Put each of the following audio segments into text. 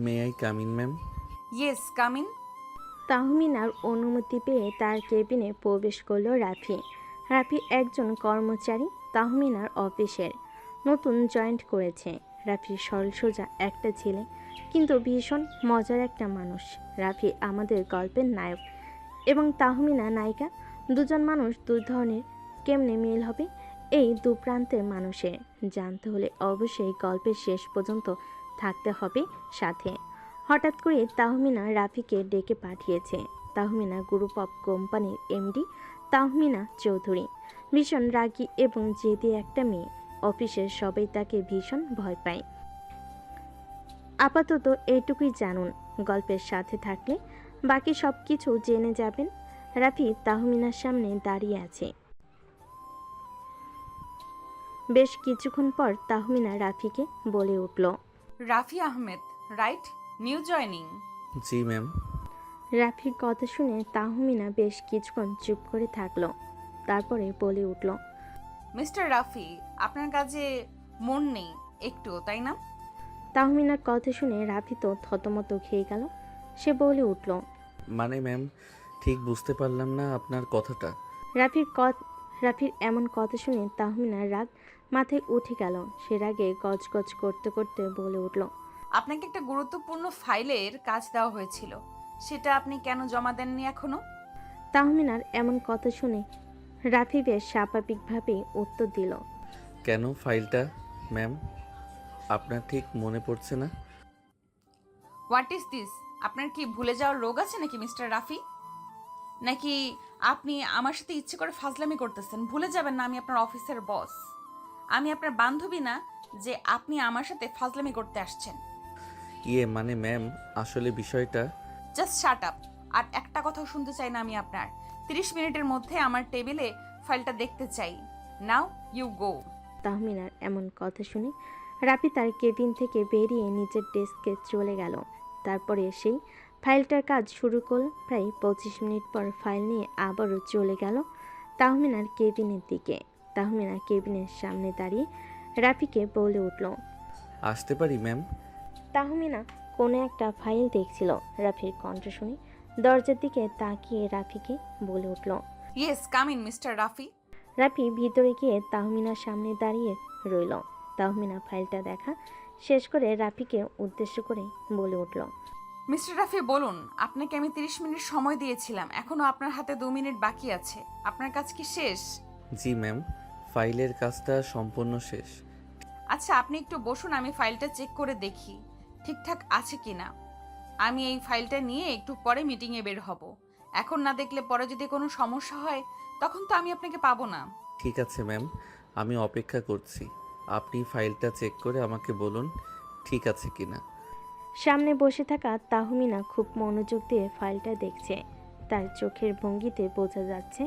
May I come in ma'am? Yes, come in. তাহমিনার অনুমতি পেয়ে তার কেবিনে প্রবেশ করলো রাফি। রাফি একজন কর্মচারী তাহমিনার অফিসের, নতুন জয়েন্ট করেছে। রাফি সরল সোজা একটা ছেলে, কিন্তু ভীষণ মজার একটা মানুষ। রাফি আমাদের গল্পের নায়ক এবং তাহমিনা নায়িকা। দুজন মানুষ দুই ধরনের, কেমনে মিল হবে এই দু প্রান্তের মানুষের জানতে হলে অবশ্যই গল্পের শেষ পর্যন্ত থাকতে হবে সাথে। হঠাৎ করে তাহমিনা রাফিকে ডেকে পাঠিয়েছে। তাহমিনা গ্রুপ অফ কোম্পানির এমডি তাহমিনা চৌধুরী, ভীষণ রাগী এবং জেদি একটা মেয়ে। অফিসের সবাই তাকে ভীষণ ভয় পায়। আপাতত এইটুকুই জানুন, গল্পের সাথে থাকলে বাকি সব কিছু জেনে যাবেন। রাফি তাহমিনার সামনে দাঁড়িয়ে আছে। বেশ কিছুক্ষণ পর তাহমিনা রাফিকে বলে উঠল, Rafi Ahmed, right? New joining. জি ম্যাম। রাফির কথা শুনে তাহমিনা বেশ কিছুক্ষণ চুপ করে থাকলো, তারপরে বলে উঠল, মিস্টার রাফি, আপনার কাজে মন নেই একটু, তাই না? তাহমিনার কথা শুনে রাফি তো থতমত খেয়ে গেল। সে বলে উঠল, মানে ম্যাম, ঠিক বুঝতে পারলাম না আপনার কথাটা। রাফির এমন কথা শুনে তাহমিনার রাগ মাথায় উঠে গেল। সে রাগে গজগজ করতে করতে বলে উঠল, আপনাকে একটা গুরুত্বপূর্ণ ফাইলের কাজ দেওয়া হয়েছিল, সেটা আপনি কেন জমা দেননি এখনো? তাহমিনার এমন কথা শুনে রাফি বেশ স্বাভাবিকভাবে উত্তর দিল, কেন ফাইলটা ম্যাম? আপনার ঠিক মনে পড়ছে না? What is this? আপনার কি ভুলে যাওয়ার রোগ আছে নাকি মিস্টার রাফি? নাকি আপনি আমার সাথে ইচ্ছে করে ফাজলামি করতেছেন? ভুলে যাবেন না আমি আপনার অফিসের বস। আমি আপনার বান্ধবী না যে আপনি আমার সাথে ফাজলামি করতে আসছেন। মানে ম্যাম, আসলে বিষয়টা। Just shut up. আর একটা কথাও শুনতে চাই না আমি আপনার। 30 মিনিটের মধ্যে আমার টেবিলে ফাইলটা দেখতে চাই। Now you go. তাহমিনার এমন কথা শুনে রাফি তার কেবিন থেকে বেরিয়ে নিজের ডেস্কে চলে গেল। তারপরে সেই ফাইলটার কাজ শুরু করল। প্রায় 25 মিনিট পর ফাইল নিয়ে আবারও চলে গেল তাহমিনার কেবিনের দিকে। তাহমিনা কেবিনের সামনে দাঁড়িয়ে রাফিকে বলে উঠল, আসতে পারি ম্যাম? তাহমিনা কোনো একটা ফাইল দেখছিল। রাফির কণ্ঠ শুনে দরজার দিকে তাকিয়ে রাফিকে বলে উঠল, yes, come in mister Rafi. Rafi ভিতরে গিয়ে তাহমিনার সামনে দাঁড়িয়ে রইল। তাহমিনা ফাইলটা দেখা শেষ করে রাফিকে উদ্দেশ্য করে বলে উঠল, মিস্টার রাফি বলুন, আপনাকে আমি 30 মিনিট সময় দিয়েছিলাম, এখনো আপনার হাতে 2 মিনিট বাকি আছে। আপনার কাজ কি শেষ? জি ম্যাম, ফাইলের কাজটা সম্পূর্ণ শেষ। আচ্ছা, আপনি একটু বসুন, আমি ফাইলটা চেক করে দেখি ঠিকঠাক আছে কিনা। আমি এই ফাইলটা নিয়ে একটু পরে মিটিংয়ে বের হব। এখন না দেখলে পরে যদি কোনো সমস্যা হয় তখন তো আমি আপনাকে পাবো না। ঠিক আছে ম্যাম, আমি অপেক্ষা করছি। আপনি ফাইলটা চেক করে আমাকে বলুন ঠিক আছে কিনা। সামনে বসে থাকা তাহমিনা খুব মনোযোগ দিয়ে ফাইলটা দেখছে। তার চোখের ভঙ্গিতে বোঝা যাচ্ছে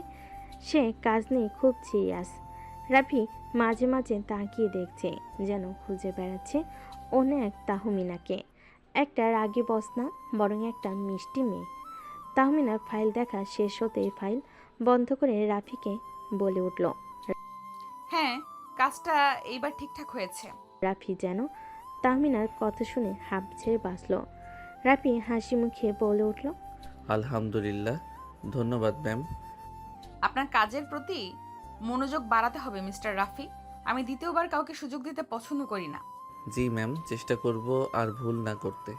সে কাজ নিয়ে খুব সিরিয়াস। রাফি মাঝে মাঝে তাকিয়ে দেখছে, যেন খুঁজে বেড়াচ্ছে অন্য এক তাহমিনাকে। একটা রাগী বস না, বরং একটা মিষ্টি মেয়ে। তাহমিনার ফাইল দেখা শেষ হতেই ফাইল বন্ধ করে রাফিকে বলে উঠল, হ্যাঁ, কাজটা এইবার ঠিকঠাক হয়েছে। রাফি যেন তাহমিনার কথা শুনে হাঁপ ছেড়ে বাঁচল। রাফি হাসি মুখে বলে উঠল, আলহামদুলিল্লাহ, ধন্যবাদ ম্যাম। আপনার কাজের প্রতি মনোযোগ বাড়াতে হবে মিস্টার রাফি। আমি দ্বিতীয়বার কাউকে সুযোগ দিতে পছন্দ করি না। জি ম্যাম, চেষ্টা করব আর ভুল না করতে।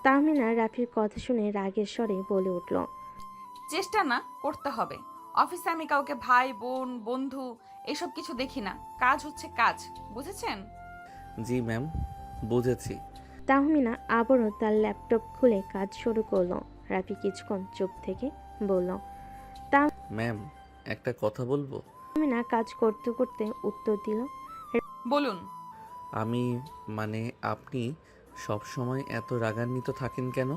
তাহমিনা রাফির কথা শুনে রাগের স্বরে বলে উঠল, চেষ্টা না, করতে হবে। অফিসে আমি কাউকে ভাই বোন বন্ধু এসব কিছু দেখি না। কাজ হচ্ছে কাজ, বুঝেছেন? জি ম্যাম, বুঝেছি। তাহমিনা আবারও তার ল্যাপটপ খুলে কাজ শুরু করলো। রাফি কিছুক্ষণ চুপ থেকে বলল, ম্যাম, একটা কথা বলবো? তাহমিনা কাজ করতে করতে উত্তর দিল, বলুন। আমি আপনি সব সময় এত রাগান্বিত থাকেন কেন?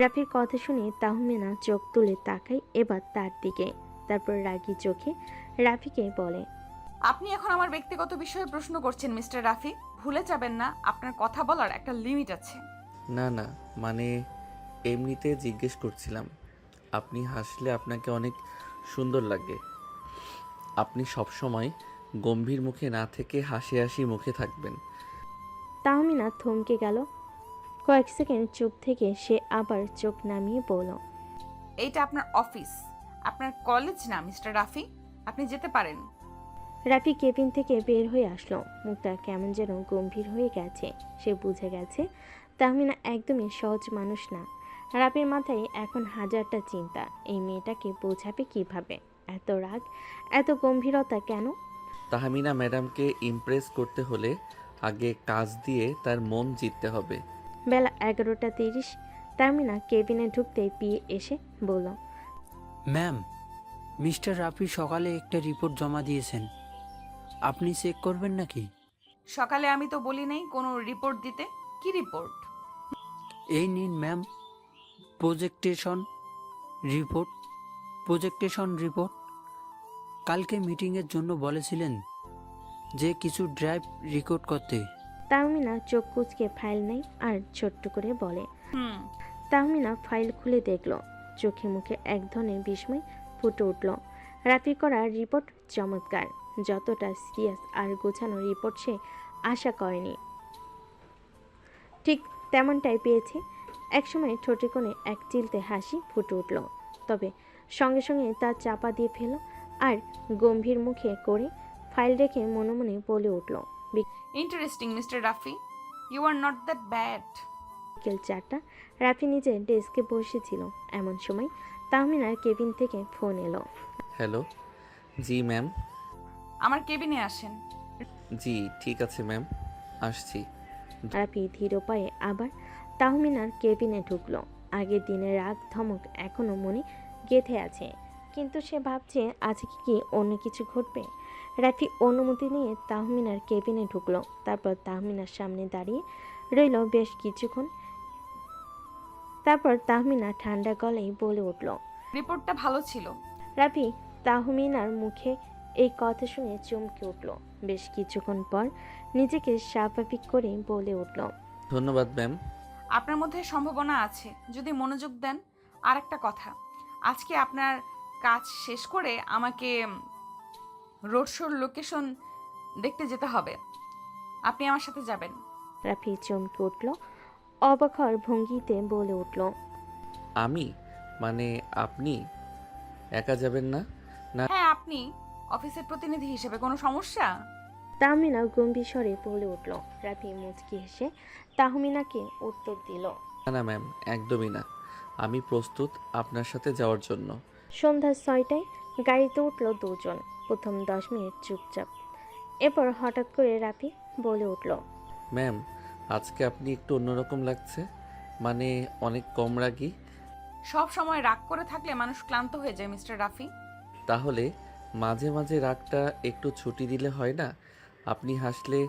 রাফির কথা শুনে তাহমিনা চোখ তুলে তাকায় এবার তার দিকে। তারপর রাগী চোখে রাফিকে বলে, আপনি এখন আমার ব্যক্তিগত বিষয়ে প্রশ্ন করছেন মিস্টার রাফি। ভুলে যাবেন না আপনার কথা বলার একটা লিমিট আছে। না না, মানে এমনিতে জিজ্ঞেস করছিলাম। আপনি হাসলে আপনাকে অনেক সুন্দর লাগে। আপনি সব সময় গম্ভীর মুখে না থেকে হাসি হাসি মুখে থাকবেন। তাহমিনা থমকে গেল। কয়েক সেকেন্ড চুপ থেকে সে আবার চোখ নামিয়ে বলল, এইটা আপনার অফিস, আপনার কলেজ না মিস্টার রাফি। আপনি যেতে পারেন। রাফি কেবিন থেকে বের হয়ে আসলো। মুখটা কেমন যেন গম্ভীর হয়ে গেছে। সে বুঝে গেছে তাহমিনা একদমই সহজ মানুষ না। রাফির মাথায় এখন হাজারটা চিন্তা। এই মেয়েটাকে বোঝাবে কিভাবে? এত রাগ, এত গম্ভীরতা কেন? তাহমিনা ম্যাডামকে ইমপ্রেস করতে হলে আগে কাজ দিয়ে তার মন জিততে হবে। বেলা 11:30। তাহমিনা কেবিনে ঢুকতেই পিয়ে এসে বলল, ম্যাম, মিস্টার রাফি সকালে একটা রিপোর্ট জমা দিয়েছেন, আপনি চেক করবেন নাকি? সকালে আমি তো বলি নাই কোনো রিপোর্ট দিতে। কি রিপোর্ট? এই নিন ম্যাম, প্রজেক্টেশন রিপোর্ট। প্রজেক্টেশন রিপোর্ট। কালকে মিটিংয়ের জন্য বলেছিলেন যে কিছু ড্রাইভ রেকর্ড করতে। তাহমিনা চোখ কুচকে ফাইল নেই আর ছোট্ট করে বলে। হুম। তাহমিনা ফাইল খুলে দেখল। চোখে মুখে এক ধরনের বিস্ময় ফুটে উঠল। রাফি করা রিপোর্ট চমৎকার। যতটা সিরিয়াস আর গোছানো রিপোর্ট সে আশা করেনি, ঠিক তেমনটাই পেয়েছে। একসময় ঠোঁটে কোণে এক চিলতে হাসি ফুটে উঠল, তবে সঙ্গে সঙ্গে তা চাপা দিয়ে ফেল আর গম্ভীর মুখে করে ফাইল রেখে মনে মনে বলে উঠল, interesting mister Rafi, you are not that bad. বিকেল 4টা। রাফি নিজে ডেস্কে বসেছিল। এমন সময় তাহমিনার কেবিন থেকে ফোন এলো। হ্যালো। জি ম্যাম। আমার কেবিনে আসেন। জি ঠিক আছে ম্যাম, আসছি। রাফি ধীর পায়ে আবার তাহমিনার কেবিনে ঢুকলো। আগের দিনের রাগ ধমক এখনো মনে গেঁথে আছে, কিন্তু সে ভাবছে আজকে কি অন্য কিছু ঘটবে। রাফি অনুমতি নিয়ে তাহমিনার কেবিনে ঢুকলো। তারপর তাহমিনার সামনে দাঁড়িয়ে রইল বেশ কিছুক্ষণ। তারপর তাহমিনা ঠান্ডা গলায় বলে উঠল। রিপোর্টটা ভালো ছিল। রাফি তাহমিনার মুখে এই কথা শুনে চমকে উঠল। বেশ কিছুক্ষণ পর নিজেকে স্বাভাবিক করে বলে উঠল, ধন্যবাদ ম্যাম। আপনার মধ্যে সম্ভাবনা আছে যদি মনোযোগ দেন। আর একটা কথা, আজকে আপনার কাজ শেষ করে আমাকে রোড শোর লোকেশন দেখতে যেতে হবে। আপনি আমার সাথে যাবেন। রাফি চমকে উঠল। অবাক হওয়ার ভঙ্গিতে বলে উঠল, আমি মানে আপনি একা যাবেন না? হ্যাঁ, আপনি অফিসের প্রতিনিধি হিসেবে কোনো সমস্যা? তাহমিনা গম্ভীর স্বরে বলে উঠল। রাফি মুচকি হেসে তাহমিনাকে উত্তর দিল, না না ম্যাম, একদমই না। আমি প্রস্তুত আপনার সাথে যাওয়ার জন্য। সন্ধ্যা 6টায় গাড়িতে উঠল দুজন। প্রথম 10 মিনিট চুপচাপ। এরপর হঠাৎ করে রাফি বলে উঠল, ম্যাম, আজকে আপনি একটু অন্যরকম লাগছে, মানে অনেক কম রাগী। সব সময় রাগ করে থাকলে মানুষ ক্লান্ত হয়ে যায় মিস্টার রাফি। তাহলে মাঝে মাঝে রাগটা একটু ছুটি দিলে হয় না? আপনি হাসলে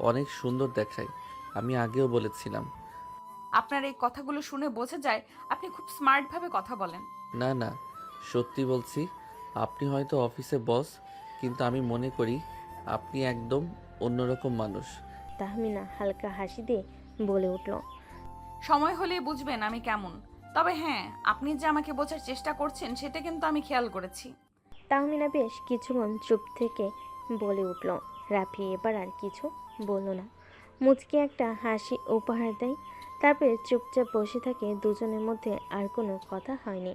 অনেক সুন্দর দেখায়, আমি আগেও বলেছিলাম। আপনার এই কথাগুলো শুনে বোঝা যায় আপনি খুব স্মার্টভাবে কথা বলেন। না না, সত্যি বলছি। আপনি হয়তো অফিসে বস, কিন্তু আমি মনে করি আপনি একদম অন্যরকম মানুষ। তাহমিনা হালকা হাসি দিয়ে বলে উঠল, সময় হলেই বুঝবেন আমি কেমন। তবে হ্যাঁ, আপনি যে আমাকে বোঝার চেষ্টা করছেন সেটা কিন্তু আমি খেয়াল করেছি। তাহমিনা বেশ কিছুক্ষণ চুপ থেকে বলে উঠল। রাফি এবার আর কিছু বলল না, মুচকি একটা হাসি উপহার দেয়। তারপরে চুপচাপ বসে থাকে। দুজনের মধ্যে আর কোনো কথা হয়নি।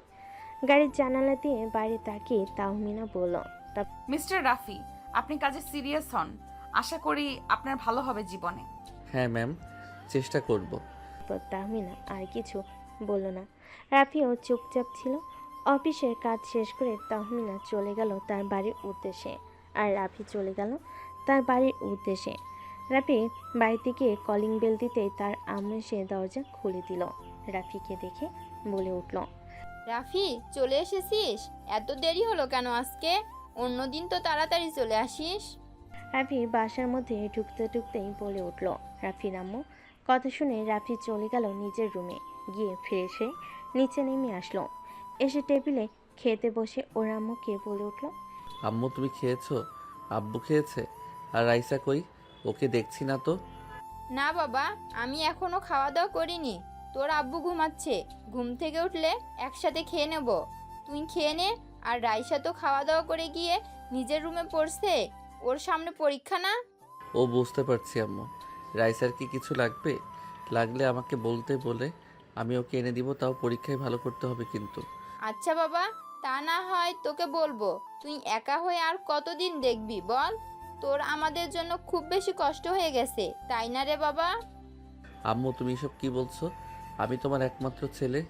গাড়ির জানালা দিয়ে বাইরে তাকিয়ে তাহমিনা বলল, মিস্টার রাফি, আপনি কাজে সিরিয়াস হন। আশা করি আপনার ভালো হবে জীবনে। হ্যাঁ ম্যাম, চেষ্টা করব। তারপর তাহমিনা আর কিছু বলল না। রাফিও চুপচাপ ছিল। অফিসের কাজ শেষ করে তাহমিনা চলে গেল তার বাড়ির উদ্দেশ্যে, আর রাফি চলে গেল তার বাড়ির উদ্দেশ্যে। রাফি বাড়িতে গিয়ে কলিং বেল দিতেই তার আম্মু এসে দরজা খুলে দিল। রাফিকে দেখে বলে উঠল, রাফি, চলে এসেছিস? এত দেরি হলো কেন আজকে? অন্যদিন তো তাড়াতাড়ি চলে আসিস। রাফি বাসার মধ্যে ঢুকতে ঢুকতেই বলে উঠল। রাফির আম্মু কথা শুনে রাফি চলে গেল নিজের রুমে। গিয়ে ফ্রেশ হয়ে নিচে নেমে আসলো। এসে টেবিলে খেতে বসে ওর আম্মুকে বলে উঠল, আম্মু তুমি খেয়েছো? আব্বু খেয়েছে? আর রাইসা কই? ওকে দেখছি না তো। না বাবা, আমি এখনো খাওয়া দাওয়া করিনি। তোর আব্বু ঘুমাচ্ছে, ঘুম থেকে উঠলে একসাথে খেয়ে নেব। তুই খেয়ে নে। আর রাইসা তো খাওয়া দাওয়া করে গিয়ে নিজের রুমে পড়ছে, ওর সামনে পরীক্ষা না। ও বুঝতে পারছি আম্মু, রাইসার কি কিছু লাগবে? লাগলে আমাকে বলতে বলে আমি ওকে এনে দিব, তাও পরীক্ষায় ভালো করতে হবে কিন্তু। আচ্ছা বাবা, তা না হয় তোকে বলবো। তুই একা হয়ে আর কতদিন দেখবি বল? তোর আমাদের জন্য খুব বেশি কষ্ট হয়ে গেছে, তাই না রে বাবা? আম্মু তুমি এসব কি বলছো? আমি তোমার একমাত্র ছেলে,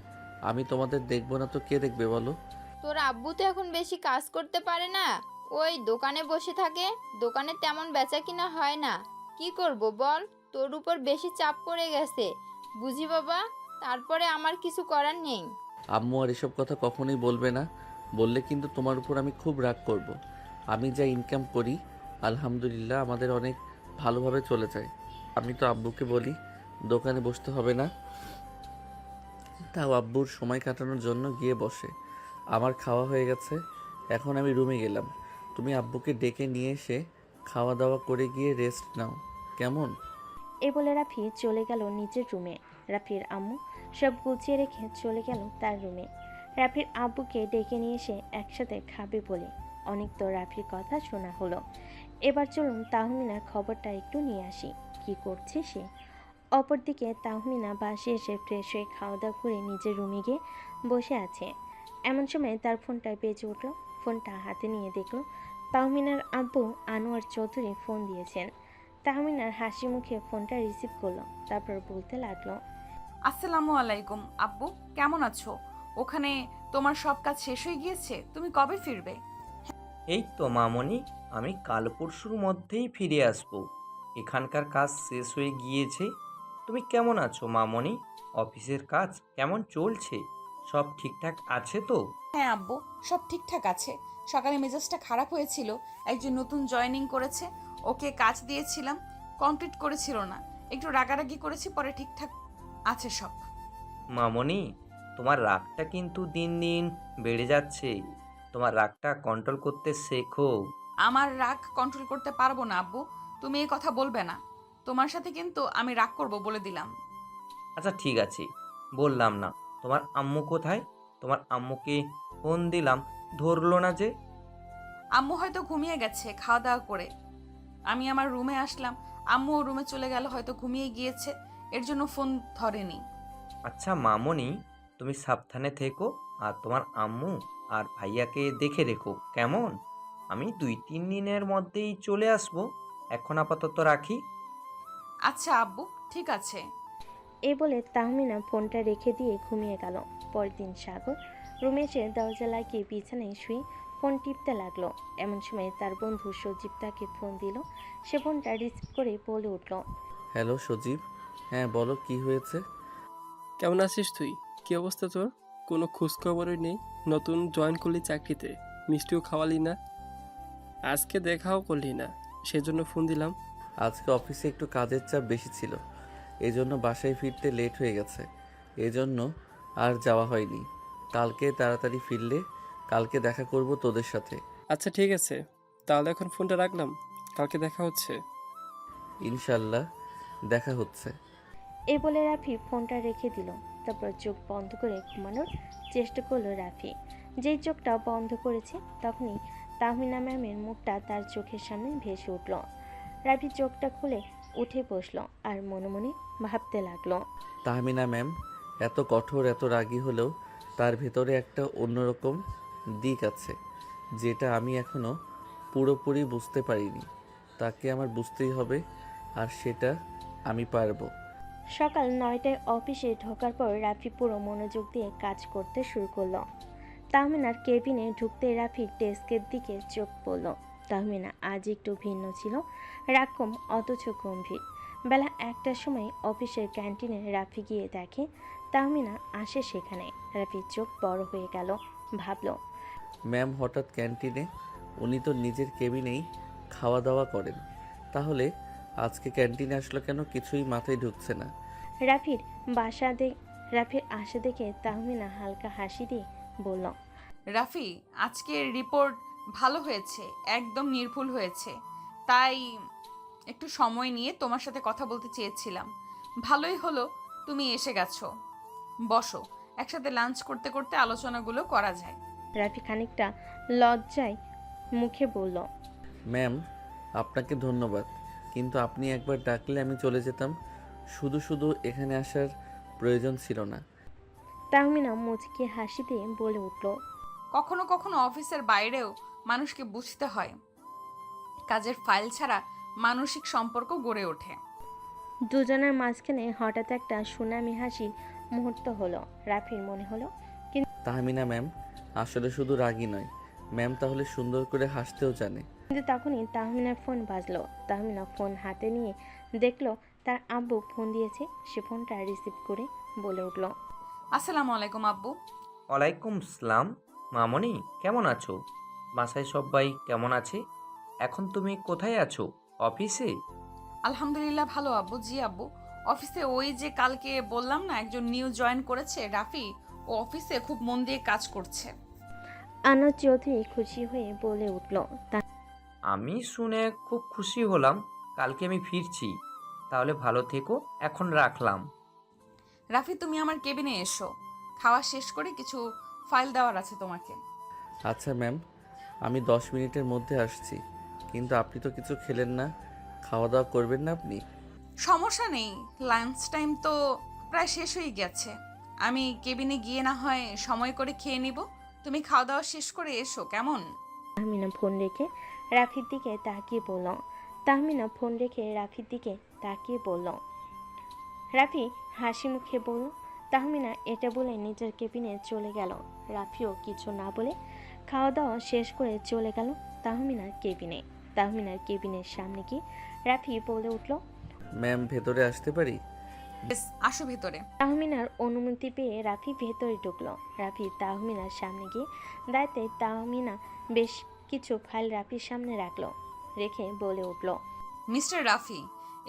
আমি তোমাদের দেখবো না তো কে দেখবে বলো? তোর আব্বু তো এখন বেশি কাজ করতে পারে না, ওই দোকানে বসে থাকে। দোকানে তেমন বেচা কিনা হয় না। কি করব বল? তোর উপর বেশি চাপ পড়ে গেছে, বুঝি বাবা। তারপরে আমার কিছু করার নেই। আম্মু আর এসব কথা কখনোই বলবে না, বললে কিন্তু তোমার উপর আমি খুব রাগ করব। আমি যা ইনকাম করি আলহামদুলিল্লাহ আমাদের অনেক ভালোভাবে চলে যায়। আমি তো আব্বুকে বলি দোকানে বসতে হবে না, তাও আব্বুর সময় কাটানোর জন্য গিয়ে বসে। আমার খাওয়া হয়ে গেছে, এখন আমি রুমে গেলাম। তুমি আব্বুকে ডেকে নিয়ে এসে খাওয়া দাওয়া করে গিয়ে রেস্ট নাও, কেমন? এ বলে রাফি চলে গেল নিজের রুমে। রাফির আম্মু সব গুছিয়ে রেখে চলে গেল তার রুমে। রাফির আব্বুকে ডেকে নিয়ে এসে একসাথে খাবে বলে অনেক তো রাফির কথা শোনা হলো। এবার চলুন তাহমিনার খবরটা একটু নিয়ে আসি, কি করছে সে। অপরদিকে তাহমিনা বাসে এসে ফ্রেশ হয়ে খাওয়া দাওয়া করে নিজের রুমে গিয়ে বসে আছে। এমন সময় তার ফোনটা বেজে উঠল। ফোনটা হাতে নিয়ে দেখলো তাহমিনার আব্বু আনোয়ার চৌধুরী ফোন দিয়েছেন। তাহমিনার হাসি মুখে ফোনটা রিসিভ করলো, তারপর বলতে লাগলো, আসসালামু আলাইকুম আব্বু, কেমন আছো? ওখানে তোমার সব কাজ শেষ হয়ে গিয়েছে? তুমি কবে ফিরবে? এই তো মামনি, আমি কাল পরশুর মধ্যেই ফিরে আসব। এখানকার কাজ শেষ হয়ে গিয়েছে। তুমি কেমন আছো মামনি? অফিসের কাজ কেমন চলছে? সব ঠিকঠাক আছে তো? হ্যাঁ আব্বু, সব ঠিকঠাক আছে। সকালে মেজাজটা খারাপ হয়েছিল, একজন নতুন জয়েনিং করেছে, ওকে কাজ দিয়েছিলাম, কমপ্লিট করেছিল না, একটু রাগারাগি করেছি, পরে ঠিকঠাক আছে সব। মামনি, তোমার রাগটা কিন্তু দিন দিন বেড়ে যাচ্ছে। তোমার রাগটা কন্ট্রোল করতে শেখো। আমার রাগ কন্ট্রোল করতে পারবো না আব্বু, তুমি এই কথা বলবে না। তোমার সাথে কিন্তু আমি রাগ করব বলে দিলাম। আচ্ছা ঠিক আছে, বললাম না। তোমার আম্মু কোথায়? তোমার আম্মুকে ফোন দিলাম, ধরলো না যে। আম্মু হয়তো ঘুমিয়ে গেছে খাওয়া দাওয়া করে। আমি আমার রুমে আসলাম, আম্মু ও রুমে চলে গেল, হয়তো ঘুমিয়ে গিয়েছে, এর জন্য ফোন ধরেনি। আচ্ছা মামনি, তুমি সাবধানে থেকো, আর তোমার আম্মু আর ভাইয়াকে দেখে রেখো, কেমন? আমি 2-3 দিনের মধ্যেই চলে আসবো। এখন আপাতত রাখি। আচ্ছা আব্বু, ঠিক আছে। এ বলে তাহমিনা ফোনটা রেখে দিয়ে ঘুমিয়ে গেল। পরের দিন সাগর রুমে এসে দরজা লাগিয়ে বিছানায় শুয়ে ফোন টিপতে লাগলো। এমন সময় তার বন্ধু সজীব তাকে ফোন দিল। সে ফোনটা রিসিভ করে বলে উঠল, হ্যালো সজীব, হ্যাঁ বলো কি হয়েছে? কেমন আছিস তুই? কি অবস্থা তোর? কোনো খোঁজখবরই নেই। নতুন জয়েন করলি চাকরিতে, মিষ্টিও খাওয়ালি না, আজকে দেখাও করলি না, সেজন্য ফোন দিলাম। আজকে অফিসে একটু কাজের চাপ বেশি ছিল, এই জন্য বাসায় ফিরতে লেট হয়ে গেছে, এই জন্য আর যাওয়া হয়নি। কালকে তাড়াতাড়ি ফিরলে কালকে দেখা করব তোদের সাথে। আচ্ছা ঠিক আছে, তাহলে এখন ফোনটা রাখলাম, কালকে দেখা হচ্ছে। ইনশাল্লাহ দেখা হচ্ছে। এ বলে রাফি ফোনটা রেখে দিল। তারপর চোখ বন্ধ করে ঘুমানোর চেষ্টা করলো রাফি। যেই চোখটা বন্ধ করেছে তখনই তাহমিনা ম্যামের মুখটা তার চোখের সামনে ভেসে উঠল। রাফি চোখটা খুলে উঠে বসলো আর মনে মনে ভাবতে লাগলো, তাহমিনা ম্যাম এত কঠোর এত রাগী হলেও তার ভেতরে একটা অন্যরকম দিক আছে, যেটা আমি এখনও পুরোপুরি বুঝতে পারিনি। তাকে আমার বুঝতেই হবে, আর সেটা আমি পারবো। সকাল 9টায় অফিসে ঢোকার পর রাফি পুরো মনোযোগ দিয়ে কাজ করতে শুরু করলো। তাহমিনার কেবিনে ঢুকতে রাফির ডেস্কের দিকে চোখ পড়ল। তাহমিনা আজ একটু ভিন্ন ছিল, রাকম অথচ গম্ভীর। বেলা 1টার সময় অফিসের ক্যান্টিনে রাফি গিয়ে দেখে তাহমিনা আসে সেখানে। রাফির চোখ বড় হয়ে গেল, ভাবলো, ম্যাম হঠাৎ ক্যান্টিনে? উনি তো নিজের কেবিনেই খাওয়া দাওয়া করেন, তাহলে আজকে ক্যান্টিনে আসলো কেন? কিছুই মাথায় ঢুকছে না। রাফির রাফির আসা দেখে তাহমিনা হালকা হাসি দিয়ে বলল, রাফি, আজকের রিপোর্ট ভালো হয়েছে, একদম নির্ভুল হয়েছে, তাই একটু সময় নিয়ে তোমার সাথে কথা বলতে চেয়েছিলাম। ভালোই হলো তুমি এসে গেছো। বসো, একসাথে লাঞ্চ করতে করতে আলোচনাগুলো করা যায়। রাফি খানিকটা লজ্জায় মুখে বলল, ম্যাম আপনাকে ধন্যবাদ, কিন্তু আপনি একবার ডাকলে আমি চলে যেতাম। শুধু শুধু এখানে আসার প্রয়োজন ছিল না। তাহমিনা মুচকি হাসি দিয়ে বলে উঠল, কখনো কখনো অফিসের বাইরেও মানুষকে বুঝতে হয়। কাজের ফাইল ছাড়া মানসিক সম্পর্ক গড়ে ওঠে। দুজনের মাঝখানে হঠাৎ একটা সুনামি হাসি মুহূর্ত হলো। রাফির মনে হলো তাহমিনা ম্যাম আসলে শুধু রাগী নয়, ম্যাম তাহলে সুন্দর করে হাসতেও জানে। কিন্তু তখনই তাহমিনার ফোন বাজলো। তাহমিনা ফোন হাতে নিয়ে দেখলো তার আব্বু ফোন দিয়েছে। সে ফোনটা রিসিভ করে বলে উঠল, আসসালামু আলাইকুম আব্বু। ওয়ালাইকুম আসসালাম। মামনি কেমন আছো? বাসায় সবাই কেমন আছে? এখন তুমি কোথায় আছো? অফিসে? আলহামদুলিল্লাহ ভালো আব্বু। জি আব্বু, অফিসে ওই যে কালকে বললাম না একজন নিউ জয়েন করেছে রাফি, ও অফিসে খুব মন দিয়ে কাজ করছে। আনোয়ার চৌধুরী খুশি হয়ে বলে উঠল, আমি শুনে খুব খুশি হলাম। কালকে আমি ফিরছি। তাহলে ভালো থেকো, এখন রাখলাম। রাফি তুমি আমার কেবিনে এসো, খাওয়া শেষ করে কিছু ফাইল দেওয়ার আছে তোমাকে। আচ্ছা ম্যাম, আমি 10 মিনিটের মধ্যে আসছি। কিন্তু আপনি তো কিছু খেলেন না, খাওয়া দাওয়া করবেন না আপনি? সমস্যা নেই, লাঞ্চ টাইম তো প্রায় শেষ হয়ে গেছে। আমি কেবিনে গিয়ে না হয় সময় করে খেয়ে নিব। তুমি খাওয়া দাওয়া শেষ করে এসো কেমন? তাহমিনা ফোন রেখে রাফির দিকে তাকিয়ে বলল। তাহমিনা ফোন রেখে রাফির দিকে তাকিয়ে বলল। রাফি হাসি মুখে বলল। তাহমিনা এটা বলে নিজের কেবিনে চলে গেল। রাফিও কিছু না বলে খাওয়া দাওয়া শেষ করে চলে গেল তাহমিনার কেবিনে। তাহমিনার কেবিনের সামনে গিয়ে রাফি বলে উঠল, ম্যাম ভেতরে আসতে পারি? বেশ, আসো ভেতরে। তাহমিনার অনুমতি পেয়ে রাফি ভেতরে ঢুকলো। রাফি তাহমিনার সামনে গিয়ে দাঁড়াতে তাহমিনা বেশ কিছু ফাইল রাফির সামনে রাখলো। রেখে বলে উঠল, মিস্টার রাফি,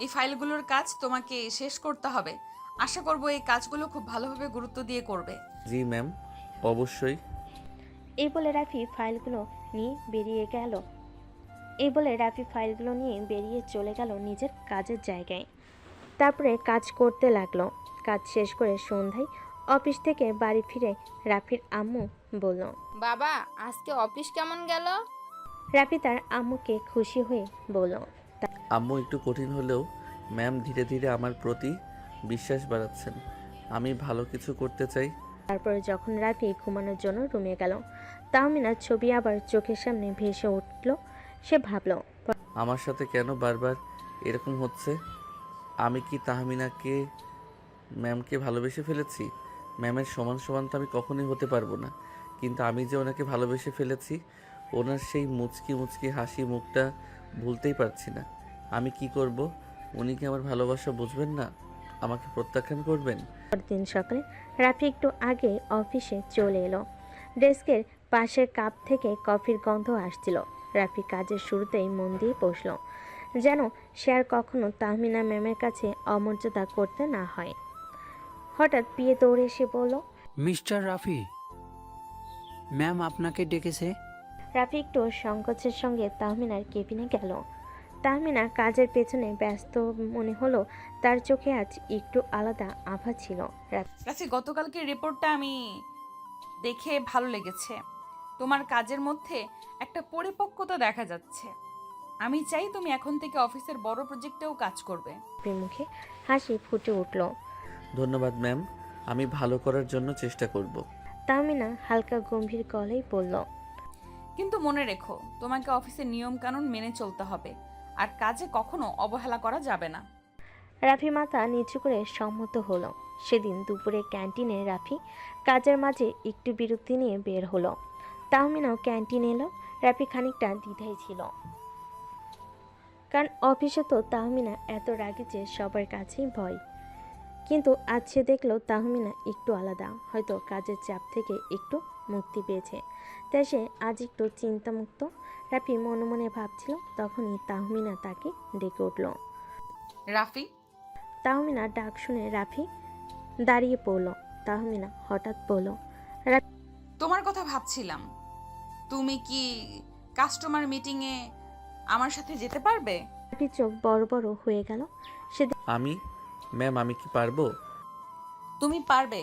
এই ফাইলগুলোর কাজ তোমাকে শেষ করতে হবে। আশা করব এই কাজগুলো খুব ভালোভাবে গুরুত্ব দিয়ে করবে। জি ম্যাম, অবশ্যই। এই বলে রাফি ফাইলগুলো নিয়ে বেরিয়ে চলে গেল নিজের কাজের জায়গায়। তারপরে কাজ করতে লাগলো। কাজ শেষ করে সন্ধ্যায় অফিস থেকে বাড়ি ফিরে রাফির আম্মু বলল। বাবা, আজকে অফিস কেমন গেল? রাফি তার আম্মুকে খুশি হয়ে বলল, আম্মু একটু কঠিন হলেও ম্যাম ধীরে ধীরে আমার প্রতি বিশ্বাস বাড়াচ্ছেন। আমি ভালো কিছু করতে চাই। তারপরে যখন রাফি ঘুমানোর জন্য রুমে গেল, তাহমিনার ছবি আবার চোখের সামনে ভেসে উঠল। সে ভাবল, আমার সাথে কেন বারবার এরকম হচ্ছে? আমি কি তাহমিনাকে ম্যামকে ভালোবেসে ফেলেছি? ম্যামের সমান সমান তো আমি কখনোই হতে পারবো না, কিন্তু আমি যে ওনাকে ভালোবেসে ফেলেছি, ওনার সেই মুচকি মুচকি হাসি মুখটা ভুলতেই পারছি না। আমি কি করব? উনি কি আমার ভালোবাসা বুঝবেন না? আমাকে প্রত্যাখ্যান করবেন? পরদিন সকালে রাফি একটু আগে অফিসে চলে এলো। ডেস্কের পাশের কাপ থেকে কফির গন্ধ আসছিল। রাফি কাজের শুরুতেই মন দিয়ে বসল, যেন সে আর কখনো তাহমিনা ম্যামের কাছে অমর্যাদা করতে না হয়। হঠাৎ পিয়ে দৌড়ে এসে বলল, মিস্টার রাফি, ম্যাম আপনাকে ডেকেছে। রাফি একটু সংকোচের সঙ্গে তাহমিনার কেবিনে গেল। তাহমিনা কাজের পেছনে ব্যস্ত মনে হলো। তার চোখে আজ একটু আলাদা আভা ছিল। রাফি, গতকালকের রিপোর্টটা আমি দেখে ভালো লেগেছে। তোমার কাজের মধ্যে একটা পরিপক্কতা দেখা যাচ্ছে। আমি চাই তুমি এখন থেকে অফিসের বড় প্রজেক্টেও কাজ করবে। রাফির মুখে হাসি ফুটে উঠল। ধন্যবাদ ম্যাম, আমি ভালো করার জন্য চেষ্টা করব। তাহমিনা হালকা গম্ভীর গলায় বলল, কিন্তু মনে রেখো, তোমাকে অফিসের নিয়ম কানুন মেনে চলতে হবে, আর কাজে কখনো অবহেলা করা যাবে না। রাফি মাথা নিচু করে সম্মত হলো। সেদিন দুপুরে ক্যান্টিনে রাফি কাজের মাঝে একটু বিরতি নিয়ে বের হলো। তাহমিনাও ক্যান্টিনে এলো। রাফি খানিকটা দ্বিধায় ছিল, কারণ অফিসে তো তাহমিনা এত রাগী যে সবার কাছেই ভয়। কিন্তু আজ সে দেখলো তাহমিনা একটু আলাদা, হয়তো কাজের চাপ থেকে একটু মুক্তি পেয়েছে, তাই সে আজ একটু চিন্তামুক্ত। রাফি মনে মনে ভাবছিল, তখনই তাহমিনা তাকে ডেকে উঠল। রাফি, তাহমিনা ডাক শুনে রাফি দাঁড়িয়ে পড়ল। তাহমিনা হঠাৎ বলল, তোমার কথা ভাবছিলাম। তুমি কি কাস্টমার মিটিংয়ে আমার সাথে যেতে পারবে? রাফি চোখ বড় বড় হয়ে গেল। আমি ম্যাম, আমি কি পারবো? তুমি পারবে।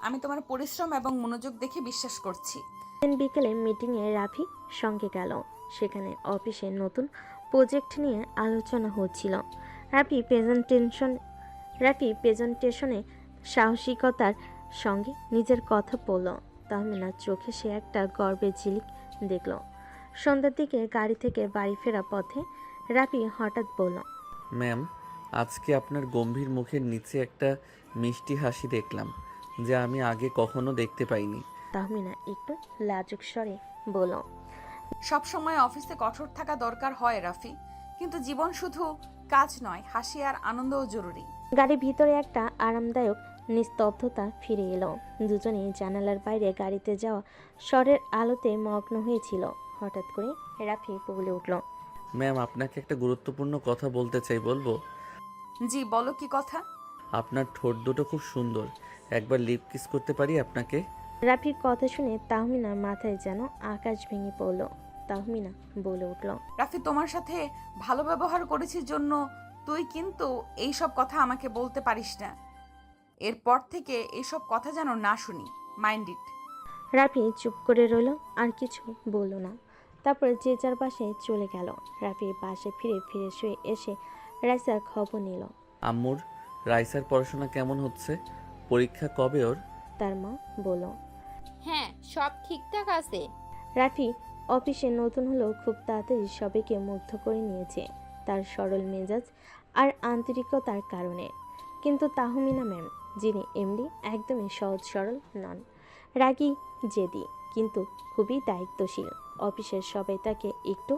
আমি তোমার পরিশ্রম এবং মনোযোগ দেখে বিশ্বাস করছি। সেদিন বিকেলে মিটিংয়ে রাফি সঙ্গে গেল। সেখানে অফিসে নতুন প্রজেক্ট নিয়ে আলোচনা হচ্ছিল। রাফি প্রেজেন্টেশনে সাহসিকতার সঙ্গে নিজের কথা বলল। তাহমিনার চোখে সে একটা গর্বের ঝিলিক দেখল। সন্ধ্যার দিকে গাড়ি থেকে বাড়ি ফেরা পথে রাফি হঠাৎ বলল, ম্যাম, আজকে আপনার গম্ভীর মুখের নিচে একটা মিষ্টি হাসি দেখলাম, যা আমি আগে কখনো দেখতে পাইনি। তাহমিনা একটু লাজুক স্বরে বলল, সব সময় অফিসে কঠোর থাকা দরকার হয় রাফি, কিন্তু জীবন শুধু কাজ নয়, হাসি আর আনন্দও জরুরি। গাড়ির ভিতরে একটা আরামদায়ক নিস্তব্ধতা ফিরে এলো। দুজনেই জানালার বাইরে গাড়িতে যাওয়া শহরের আলোতে মগ্ন হয়েছিল। হঠাৎ করে রাফি বলে উঠল, ম্যাম, আপনাকে একটা গুরুত্বপূর্ণ কথা বলতে চাই, বলবো? জি বলো, কি কথা? আপনার ঠোঁট দুটো খুব সুন্দর, একবার লিপ কিস করতে পারি আপনাকে? রাফির কথা শুনে তাহমিনার মাথায় যেন আকাশ ভেঙে পড়ল। তাহমিনা বলে উঠল, রাফি, তোমার সাথে ভালো ব্যবহার করেছি জন্য তুই কিন্তু এইসব কথা আমাকে বলতে পারিস না। এরপর থেকে এইসব কথা যেন না শুনি, মাইন্ড ইট। রাফি চুপ করে রইল, আর কিছু বলল না। তারপর যে যার বাসায় চলে গেল। রাফি বাসে ফিরে ফ্রেশ হয়ে এসে রাইসার খবর নিল। আম্মুর রাইসার পড়াশোনা কেমন হচ্ছে? পরীক্ষা কবে ওর? তার মা বলল। হ্যাঁ, সব ঠিকঠাক আছে। রাফি অফিসে নতুন হলেও খুব তাড়াতাড়ি সবাইকে মুগ্ধ করে নিয়েছে তার সরল মেজাজ আর আন্তরিকতার কারণে। কিন্তু তাহমিনা ম্যাম, যিনি এমডি, একদমই সহজ সরল নন। রাগী, জেদি, কিন্তু খুবই দায়িত্বশীল। অফিসের সবাই তাকে একটু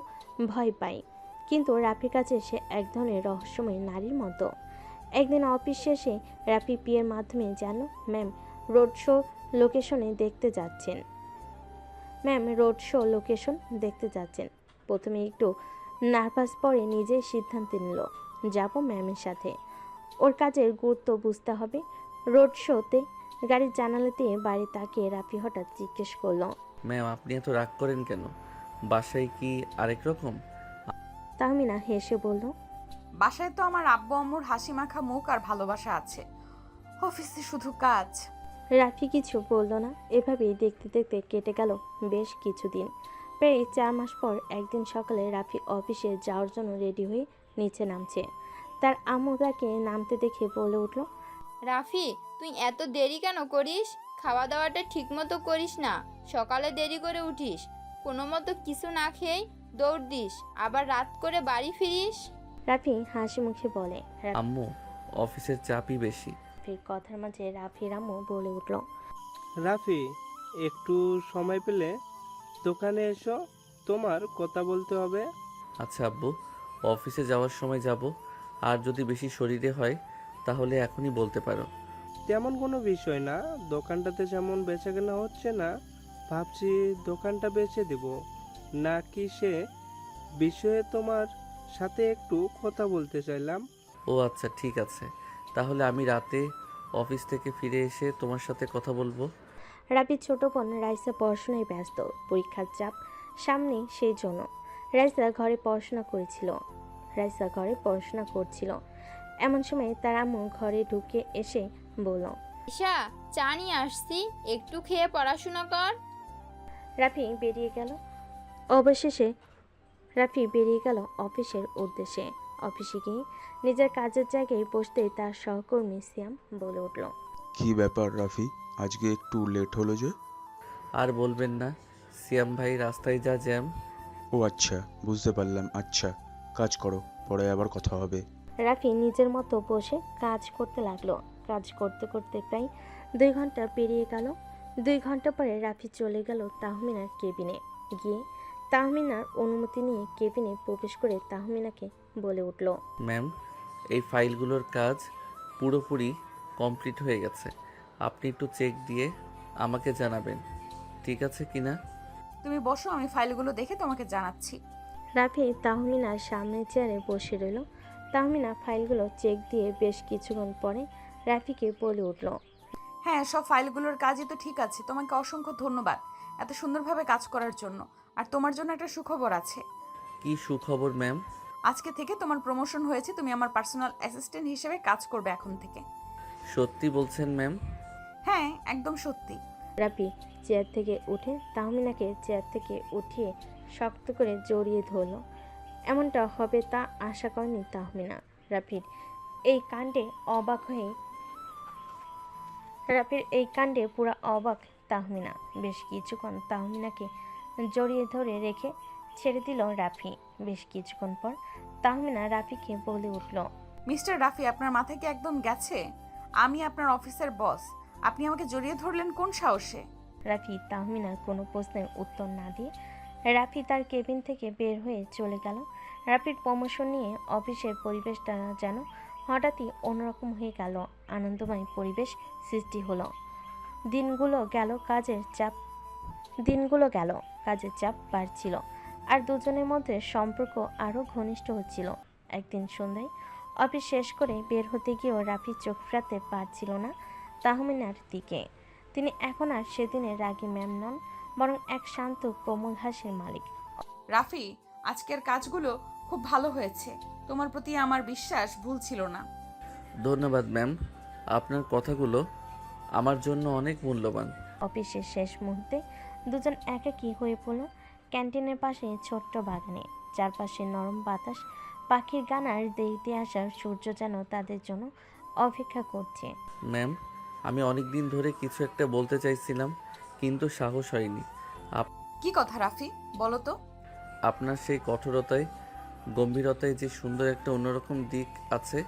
ভয় পায়, কিন্তু রাফির কাছে সে এক ধরনের রহস্যময় নারীর মতো। একদিন অফিস শেষে রাফি পিয়ের মাধ্যমে জানল, ম্যাম রোড শো লোকেশনে দেখতে যাচ্ছেন। প্রথমে একটু নার্ভাস, পরে নিজের সিদ্ধান্ত নিল, যাব ম্যামের সাথে। ওর কাজের গুরুত্ব বুঝতে হবে। রোড শোতে গাড়ির জানালা দিয়ে বাড়ি তাকিয়ে রাফি হঠাৎ জিজ্ঞেস করলো, ম্যাম, আপনি এত রাগ করেন কেন? বাসায় কি আরেক রকম? তাহমিনা হেসে বলল, বাসায় তো আমার আব্বু আম্মুর হাসি মাখা মুখ আর ভালোবাসা আছে, অফিসে শুধু কাজ। রাফি কিছু বলল না। এভাবেই দেখতে দেখতে কেটে গেল বেশ কিছুদিন। প্রায় 4 মাস পর একদিন সকালে রাফি অফিসে যাওয়ার জন্য রেডি হয়ে নিচে নামছে। তার আম্মু তাকে নামতে দেখে বলে উঠল, রাফি, তুই এত দেরি কেন করিস? খাওয়া দাওয়াটা ঠিক মতো করিস না, সকালে দেরি করে উঠিস, কোনো মতো কিছু না খেয়েই দৌড় দিস, আবার রাত করে বাড়ি ফিরিস। রাফি হাসি মুখে বলে। আম্মু, অফিসের চাপই বেশি। রাফির কথার মাঝে রাফির আম্মু বলে উঠল, রাফি, একটু সময় পেলে দোকানে এসো, তোমার কথা বলতে হবে। আচ্ছা আব্বু, অফিসে যাওয়ার সময় যাব, আর যদি বেশি শরীরে হয় তাহলে এখনই বলতে পারো। তেমন কোনো বিষয় না, দোকানটাতে যেমন বেচাকেনা হচ্ছে না, ভাবছি দোকানটা বেচে দেব নাকি সে বিষয়ে তোমার সাথে একটু কথা বলতে চাইলাম। ও আচ্ছা, ঠিক আছে, তাহলে আমি রাতে অফিস থেকে ফিরে এসে তোমার সাথে কথা বলবো। রাফির ছোট বোন রাইসা পড়াশোনায় ব্যস্ত, পরীক্ষার চাপ সামনে, সেই জন্য রাইসা ঘরে পড়াশোনা করছিল। এমন সময় তার আম্মু ঘরে ঢুকে এসে বলল, ঈশা, চা নিয়ে আসছি, একটু খেয়ে পড়াশোনা কর। রাফি বেরিয়ে গেল অফিসের উদ্দেশ্যে। অফিসে গিয়ে নিজের কাজের জায়গায় বসতেই তার সহকর্মী সিয়াম বলে উঠল, কি ব্যাপার রাফি, আজকে একটু লেট হলো যে? আর বলবেন না, সিয়াম ভাই, রাস্তায় যা জ্যাম। ও আচ্ছা, বুঝতে পারলাম। আচ্ছা, কাজ করো, পরে আবার কথা হবে। রাফি নিজের মতো বসে কাজ করতে লাগলো। কাজ করতে করতে প্রায় 2 ঘন্টা পেরিয়ে গেল। 2 ঘন্টা পরে রাফি চলে গেল তাহমিনার কেবিনে। গিয়ে তাহমিনার অনুমতি নিয়ে কেবিনে প্রবেশ করে তাহমিনাকে বলে উঠল, ম্যাম, এই ফাইলগুলোর কাজ পুরোপুরি কমপ্লিট হয়ে গেছে। আপনি একটু চেক দিয়ে আমাকে জানাবেন, ঠিক আছে কিনা? তুমি বসো, আমি ফাইলগুলো দেখে তোমাকে জানাচ্ছি। রাফি তাহমিনার সামনের চেয়ারে বসে রইল। তাহমিনা ফাইলগুলো চেক দিয়ে বেশ কিছুক্ষণ পরে রাফিকে বলে উঠল, হ্যাঁ, সব ফাইলগুলোর কাজই তো ঠিক আছে। তোমাকে অসংখ্য ধন্যবাদ এত সুন্দরভাবে কাজ করার জন্য। আর তোমার জন্য একটা সুখবর আছে। কি সুখবর ম্যাম? আজকে থেকে তোমার প্রমোশন হয়েছে, তুমি আমার পার্সোনাল অ্যাসিস্ট্যান্ট হিসেবে কাজ করবে এখন থেকে। সত্যি বলছেন ম্যাম? হ্যাঁ, একদম সত্যি। রাফি চেয়ার থেকে উঠে তাহমিনাকে চেয়ার থেকে উঠিয়ে শক্ত করে জড়িয়ে ধরল। এমনটা হবে তা আশা করেনি তাহমিনা। রাফির এই কাণ্ডে অবাক হয়ে রাফির এই কাণ্ডে পুরো অবাক তাহমিনা। বেশ কিছুক্ষণ তাহমিনাকে জড়িয়ে ধরে রেখে ছেড়ে দিল রাফি। বেশ কিছুক্ষণ পর তাহমিনা রাফিকে বলে উঠল, মিস্টার রাফি, আপনার মাথায় কি একদম গেছে? আমি আপনার অফিসের বস, আপনি আমাকে জড়িয়ে ধরলেন কোন সাহসে? রাফি তাহমিনার কোনো প্রশ্নের উত্তর না দিয়ে রাফি তার কেবিন থেকে বের হয়ে চলে গেল। রাফির প্রমোশন নিয়ে অফিসের পরিবেশটা যেন হঠাৎই অন্যরকম হয়ে গেল। আনন্দময় পরিবেশ সৃষ্টি হলো। দিনগুলো গেল কাজের চাপ বাড়ছিল, আর দুজনের মধ্যে সম্পর্ক আরও ঘনিষ্ঠ হচ্ছিল। একদিন সন্ধ্যায় অফিস শেষ করে বের হতে গিয়েও রাফি চোখ ফেরাতে পারছিল না তাহমিনার দিকে। তিনি এখন আর সেদিনের রাগী ম্যাম নন, বরং এক শান্ত কোমল হাসির মালিক। রাফি, আজকের কাজগুলো খুব ভালো হয়েছে। তোমার প্রতি আমার বিশ্বাস ভুল ছিল না। ধন্যবাদ ম্যাম, আপনার কথাগুলো আমার জন্য অনেক মূল্যবান। অফিসের শেষ মুহূর্তে দুজন একাকী হয়ে পড়ল ক্যান্টিনের পাশে ছোট্ট বাগানে। চারপাশে নরম বাতাস, পাখির গান আর দেরিতে আসার সূর্য যেন তাদের জন্য অপেক্ষা করছে। ম্যাম, আমি অনেক দিন ধরে কিছু একটা বলতে চাইছিলাম, কিন্তু সাহস হয়নি। কি কথা রাফি, বলো তো। আপনার সেই কঠোরতায়, গম্ভীরতায় যে সুন্দর একটা অন্যরকম দিক আছে,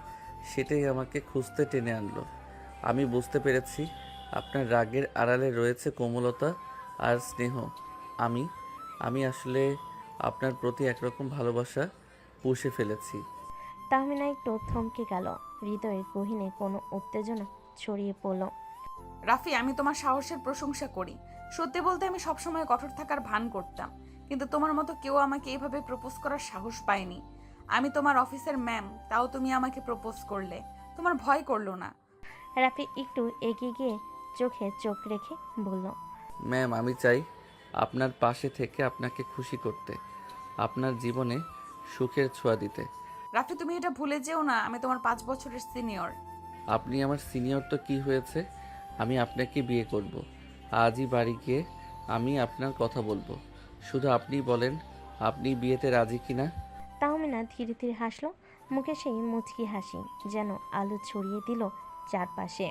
সেটাই আমাকে খুঁজতে টেনে আনলো। আমি বুঝতে পেরেছি আপনার রাগের আড়ালে রয়েছে কোমলতা আর স্নেহ। আমি আসলে আপনার প্রতি একরকম ভালোবাসা পুষে ফেলেছি। তাহমিনা একটু থমকে গেল। হৃদয়ের গহীনে কোনো উত্তেজনা ছড়িয়ে পড়ল। রাফি, আমি তোমার সাহসের প্রশংসা করি। সত্যি বলতে আমি সবসময় কঠোর থাকার ভান করতাম, কিন্তু তোমার মতো কেউ আমাকে এইভাবে প্রপোজ করার সাহস পায়নি। আমি তোমার অফিসের ম্যাম, তাও তুমি আমাকে প্রপোজ করলে। তোমার ভয় করলো না? রাফি একটু এগিয়ে গিয়ে চোখে চোখ রেখে বলল, ম্যাম, আমি চাই আপনার পাশে থেকে আপনাকে খুশি করতে, আপনার জীবনে সুখের ছোঁয়া দিতে। রাফি, তুমি এটা ভুলে যেও না, আমি তোমার 5 বছরের সিনিয়র। আপনি আমার সিনিয়র তো কি হয়েছে, আমি আপনাকে বিয়ে করব। আজই বাড়ি গিয়ে আমি আপনার কথা বলবো। শুধু আপনি বলেন, আপনি বিয়েতে রাজি কিনা? তাহমিনা ধীরে ধীরে হাসলো। মুখে সেই মুচকি হাসি যেন আলো ছড়িয়ে দিল চারপাশে।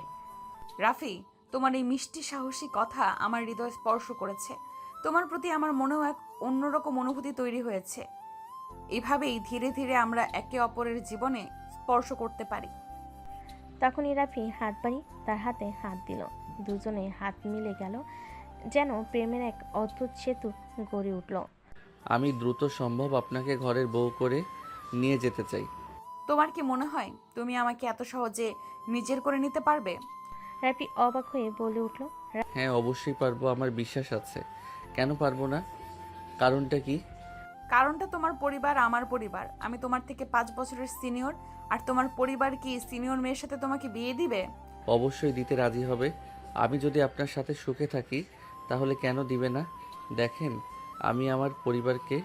রাফি, তোমার এই মিষ্টি সাহসী কথা আমার হৃদয় স্পর্শ করেছে। তোমার প্রতি আমার মনেও এক অন্যরকম অনুভূতি তৈরি হয়েছে। এভাবেই ধীরে ধীরে আমরা একে অপরের জীবনে স্পর্শ করতে পারি। তখনই রাফি হাত বাড়ি তার হাতে হাত দিল। দুজনে হাত মিলে গেল, যেন প্রেমের এক অদ্ভুত সেতু গড়ে উঠল। আমি দ্রুত সম্ভব আপনাকে ঘরের বউ করে নিয়ে যেতে চাই। তোমার কি মনে হয় তুমি আমাকে এত সহজে নিজের করে নিতে পারবে? রাফি অবাক হয়ে বলে উঠল, হ্যাঁ, অবশ্যই পারবো, আমার বিশ্বাস আছে। কেন পারবো না? কারণটা কি? কারণটা তোমার পরিবার, আমার পরিবার। আমি তোমার থেকে 5 বছরের সিনিয়র, আর তোমার পরিবার কি সিনিয়র মেয়ের সাথে তোমাকে বিয়ে দিবে? অবশ্যই দিতে রাজি হবে। আমি যদি আপনার সাথে সুখে থাকি, তাহলে কেন দিবে না? দেখেন, আমি আমার পরিবারকে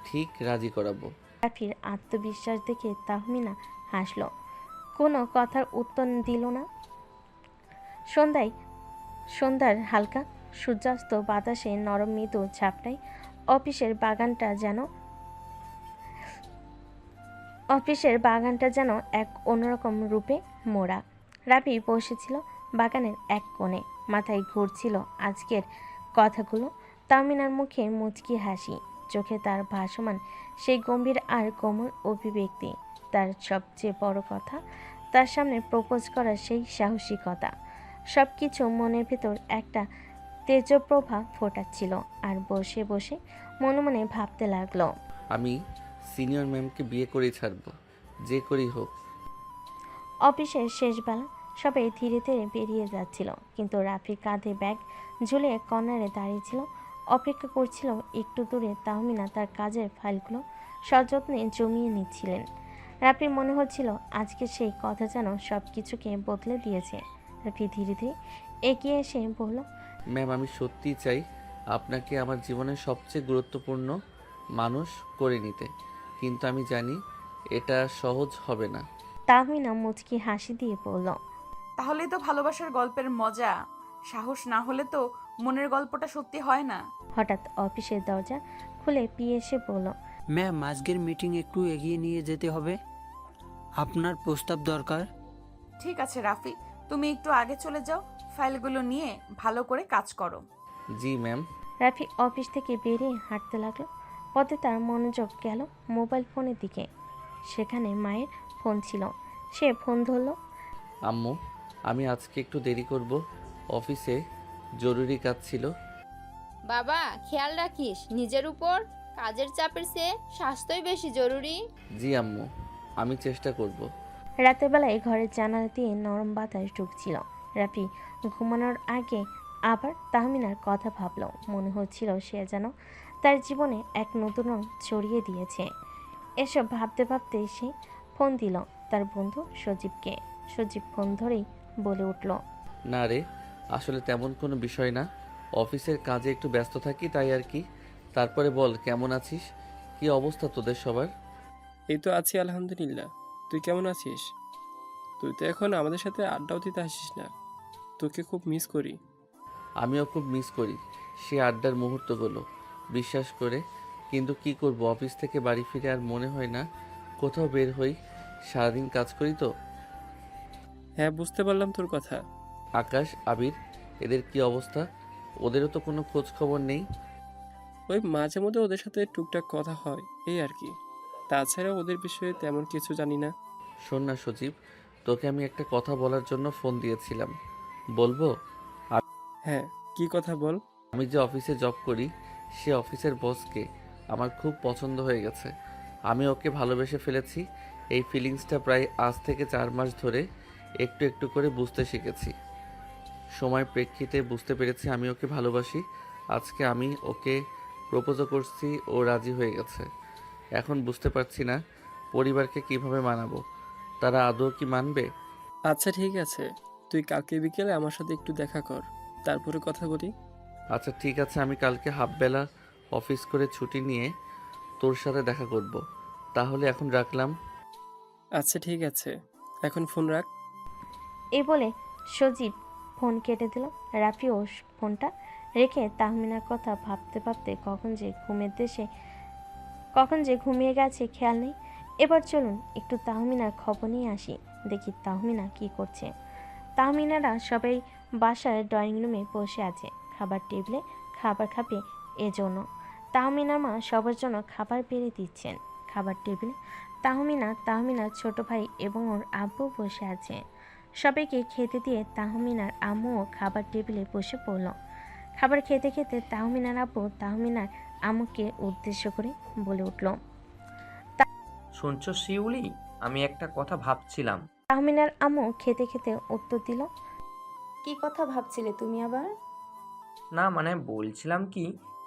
ঠিক রাজি করাবো। রাফির আত্মবিশ্বাস দেখে তাহমিনা হাসল, কোনো কথার উত্তর দিল না। সন্ধ্যার হালকা সূর্যাস্ত বাতাসে নরম মৃদু ঝাপটায় অফিসের বাগানটা যেন এক অন্যরকম রূপে মোড়া। রাফি বসেছিল বাগানের এক কোণে, মাথায় ঘুরছিল আজকের কথাগুলো। তামিনার মুখে মুচকি হাসি, চোখে তার ভাসমান সেই গম্ভীর আর কোমল অভিব্যক্তি। তার সবচেয়ে বড় কথা, তার সামনে প্রপোজ করার সেই সাহসিকতা। সব কিছু মনের ভেতর একটা তেজপ্রভা ফোটাচ্ছিল। আর বসে বসে মনে মনে ভাবতে লাগলো, আমি সিনিয়র ম্যামকে বিয়ে করেই ছাড়বো, যে করেই হোক। অফিসের শেষবেলা সবাই ধীরে ধীরে বেরিয়ে যাচ্ছিল, কিন্তু রাফি কাঁধে ব্যাগ ঝুলিয়ে কর্নারে দাঁড়িয়েছিল, অপেক্ষা করছিল। একটু দূরে তাহমিনা তার কাজের ফাইলগুলো সযত্নে জমিয়ে নিচ্ছিলেন। রাফির মনে হচ্ছিল আজকে সেই কথা যেন সব কিছুকে বদলে দিয়েছে। রাফি ধীরে ধীরে এগিয়ে এসে বলল, ম্যাম, আমি সত্যিই চাই আপনাকে আমার জীবনের সবচেয়ে গুরুত্বপূর্ণ মানুষ করে নিতে, কিন্তু আমি জানি এটা সহজ হবে না। তাহমিনা মুচকি হাসি দিয়ে বলল, তাহলেই তো ভালোবাসার গল্পের মজা। সাহস না হলে তো মনের গল্পটা সত্যি হয় না। হঠাৎ অফিসের দরজা খুলে পিয়ে এসে বলল, ম্যাম, আজকের মিটিং একটু এগিয়ে নিয়ে যেতে হবে। আপনার প্রস্তাব দরকার। ঠিক আছে রাফি, তুমি একটু আগে চলে যাও, ফাইলগুলো নিয়ে ভালো করে কাজ করো। জি ম্যাম। রাফি অফিস থেকে বেরিয়ে হাঁটতে লাগলো। পথে তার মনোযোগ গেল মোবাইল ফোনের দিকে। সেখানে মায়ের ফোন ছিল। সে ফোন ধরলো। আম্মু, আমি আজকে একটু দেরি করব, অফিসে জরুরি কাজ ছিল। বাবা, খেয়াল রাখিস নিজের উপর। কাজের চাপের চেয়ে স্বাস্থ্যই বেশি জরুরি। জি আম্মু, আমি চেষ্টা করব। রাতের বেলায় ঘরের জানালা দিয়ে নরম বাতাস ঢুকছিল। রাফি ঘুমানোর আগে আবার তাহমিনার কথা ভাবলো। মনে হচ্ছিল সে যেন তার জীবনে এক নতুন রং ছড়িয়ে দিয়েছে। এসব ভাবতে ভাবতে সে ফোন দিল তার বন্ধু সজীবকে। সজীব ফোন ধরেই বলে উঠল, না রে, আসলে তেমন কোনো বিষয় না, অফিসের কাজে একটু ব্যস্ত থাকি তাই আর কি। তারপরে বল, কেমন আছিস? কি অবস্থা তোদের সবার? এই তো আছি আলহামদুলিল্লাহ। তুই কেমন আছিস? তুই তো এখন আমাদের সাথে আড্ডাও দিতে আসিস না। তোকে খুব মিস করি। আমিও খুব মিস করি সে আড্ডার মুহূর্তগুলো, বিশ্বাস করে। কিন্তু কি করব, অফিস থেকে বাড়ি ফিরে আর মনে হয় না কোথাও বের হই, সারাদিন কাজ করি তো। হ্যাঁ, বুঝতে পারলাম তোর কথা। আকাশ, আবির, এদের কি অবস্থা? ওদেরও তো কোনো খোঁজ খবর নেই। ওই মাঝে মধ্যে ওদের সাথে টুকটাক কথা হয়, এই আর কি। তাছাড়া ওদের বিষয়ে তেমন কিছু জানি না। শোন না সজীব, তোকে আমি একটা কথা বলার জন্য ফোন দিয়েছিলাম, বলবো? হ্যাঁ, কি কথা বল। আমি যে অফিসে জব করি, সে অফিসের বসকে আমার খুব পছন্দ হয়ে গেছে। আমি ওকে ভালোবেসে ফেলেছি। এই ফিলিংসটা প্রায় আজ থেকে 4 মাস ধরে একটু একটু করে বুঝতে শিখেছি। সময় প্রেক্ষিতে বুঝতে পেরেছি আমি ওকে ভালোবাসি। আজকে আমি ওকে প্রপোজও করছি, ও রাজি হয়ে গেছে। এখন বুঝতে পারছি না পরিবারকে কিভাবে মানাবো, তারা আদৌ কি মানবে? আচ্ছা ঠিক আছে, তুই কালকে বিকেলে আমার সাথে একটু দেখা কর, তারপরে কথা বলি। আচ্ছা ঠিক আছে, আমি কালকে হাফবেলা অফিস করে ছুটি নিয়ে তোর সাথে দেখা করব। তাহলে এখন রাখলাম। আচ্ছা ঠিক আছে, এখন ফোন রাখ। এই বলে সজীব ফোন কেটে দিল। রাফিও ফোনটা রেখে তাহমিনার কথা ভাবতে ভাবতে কখন যে ঘুমিয়ে গেছে খেয়াল নেই। এবার চলুন একটু তাহমিনার খবর নিয়ে আসি, দেখি তাহমিনা কি করছে। তাহমিনারা সবাই বাসার ড্রয়িং রুমে বসে আছে, খাবার টেবিলে খাবার খাবে এজন্য। তাহমিনার মা সবার জন্য খাবার বেড়ে দিচ্ছেন। খাবার টেবিলে তাহমিনার ছোট ভাই এবং ওর আব্বু বসে আছে। সবাইকে খেতে দিয়ে তাহমিনার আম্মুও খাবার টেবিলে বসে পড়ল। খাবার খেতে খেতে তাহমিনার আব্বু তাহমিনার আম্মুকে উদ্দেশ্য করে বলে উঠল। শুনছো শিউলি, আমি একটা কথা ভাবছিলাম। তাহমিনার আম্মু খেতে খেতে উত্তর দিল, কি কথা ভাবছিলে তুমি আবার? না মানে বলছিলাম কি,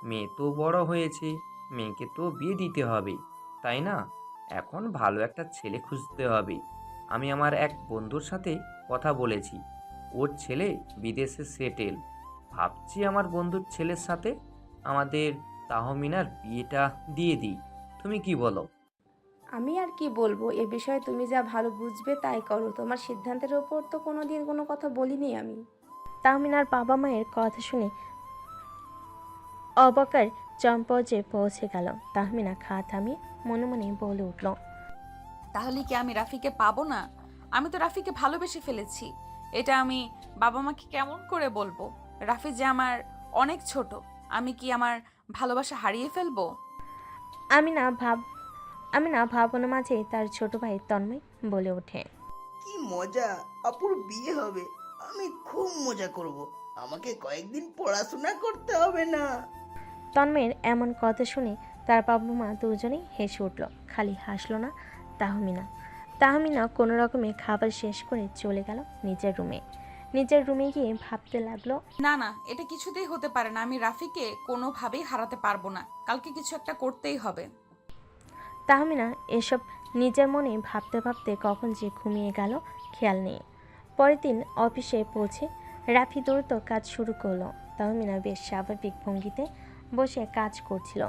মেয়ে তো বড় হয়েছে, মেয়েকে তো বিয়ে দিতে হবে, তাই না? এখন ভালো একটা ছেলে খুঁজতে হবে। আমি আমার এক বন্ধুর সাথে কথা বলেছি, ওর ছেলে বিদেশে সেটেল। ভাবছি আমার বন্ধুর ছেলের সাথে আমাদের তাহমিনার বিয়েটা দিয়ে দিই। তুমি কি বলো? আমি আর কি বলবো, এ বিষয়ে তুমি যা ভালো বুঝবে তাই করো। তোমার সিদ্ধান্তের ওপর তো কোনোদিন কোনো কথা বলিনি আমি। তাহমিনার বাবা মায়ের কথা শুনে অবাকার চরম পর্যায়ে পৌঁছে গেল। তাহমিনা খাওয়া থামিয়ে মনে মনে বলে উঠল, তাহলে কি আমি রাফিকে পাবো না? আমি তো রাফিকে ভালোবেসে ফেলেছি। এটা আমি বাবা মাকে কেমন করে বলবো? রাফি যে আমার অনেক ছোট, আমি কি আমার ভালোবাসা হারিয়ে ফেলবো? আমি না ভাবনার মাঝে তার ছোট ভাই তন্ময় বলে ওঠে, কি মজা, আপুর বিয়ে হবে, আমি খুব মজা করব। আমাকে কয়েকদিন পড়াশোনা করতে হবে না। তন্ময়ের এমন কথা শুনে তার বাবা মা দুজনেই হেসে উঠল। খালি হাসলো না তাহমিনা কোনো রকমে খাবার শেষ করে চলে গেল নিজের রুমে গিয়ে ভাবতে লাগলো, না না, এটা কিছুতেই হতে পারে না। আমি রাফিকে কোনোভাবেই হারাতে পারবো না। কালকে কিছু একটা করতেই হবে। তাহমিনা এসব নিজের মনে ভাবতে ভাবতে কখন যে ঘুমিয়ে গেল খেয়াল নেই। পরের দিন অফিসে পৌঁছে রাফি দ্রুত কাজ শুরু করলো। তাহমিনা বেশ স্বাভাবিক ভঙ্গিতে বসে কাজ করছিল,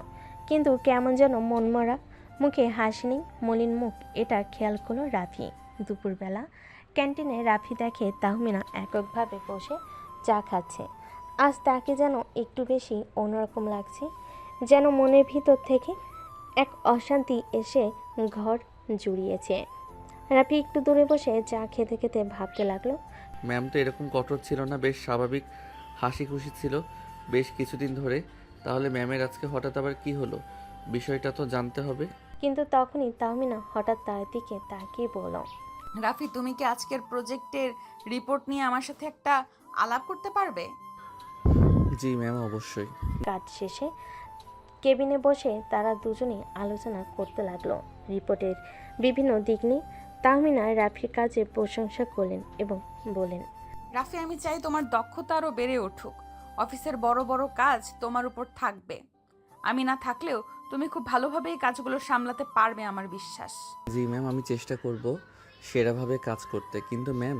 কিন্তু কেমন যেন মনমরা, মুখে হাসি নেই, মলিন মুখ। এটা খেয়াল করলো রাফি। দুপুরবেলা ক্যান্টিনে রাফি দেখে তাহমিনা এককভাবে বসে চা খাচ্ছে। আজ তাকে যেন একটু বেশি অন্যরকম লাগছে, যেন মনের ভিতর থেকে এক অশান্তি এসে ঘর জুড়িয়েছে। রাফি একটু দূরে বসে চা খেতে খেতে ভাবতে লাগলো। ম্যাম তো এরকম কঠোর ছিল না, বেশ স্বাভাবিক হাসি খুশি ছিল বেশ কিছুদিন ধরে। তাহলে ম্যামের আজকে হঠাৎ আবার কি হলো, বিষয়টা তো জানতে হবে। কিন্তু তখনই তাহমিনা হঠাৎ তার দিকে তাকিয়ে বলল, রাফি, তুমি কি আজকের প্রজেক্টের রিপোর্ট নিয়ে আমার সাথে একটা আলাপ করতে পারবে? জি ম্যাম, অবশ্যই। কাজ শেষে কেবিনে বসে তারা দুজনেই আলোচনা করতে লাগলো রিপোর্টের বিভিন্ন দিক নিয়ে। তাহমিনা রাফির কাজের প্রশংসা করলেন এবং বলেন, রাফি, আমি চাই তোমার দক্ষতা আরও বেড়ে উঠুক। অফিসের বড় বড় কাজ তোমার উপর থাকবে। আমি না থাকলেও তুমি খুব ভালোভাবে এই কাজগুলো সামলাতে পারবে, আমার বিশ্বাস। জি ম্যাম, আমি চেষ্টা করব সেরাভাবে কাজ করতে। কিন্তু ম্যাম,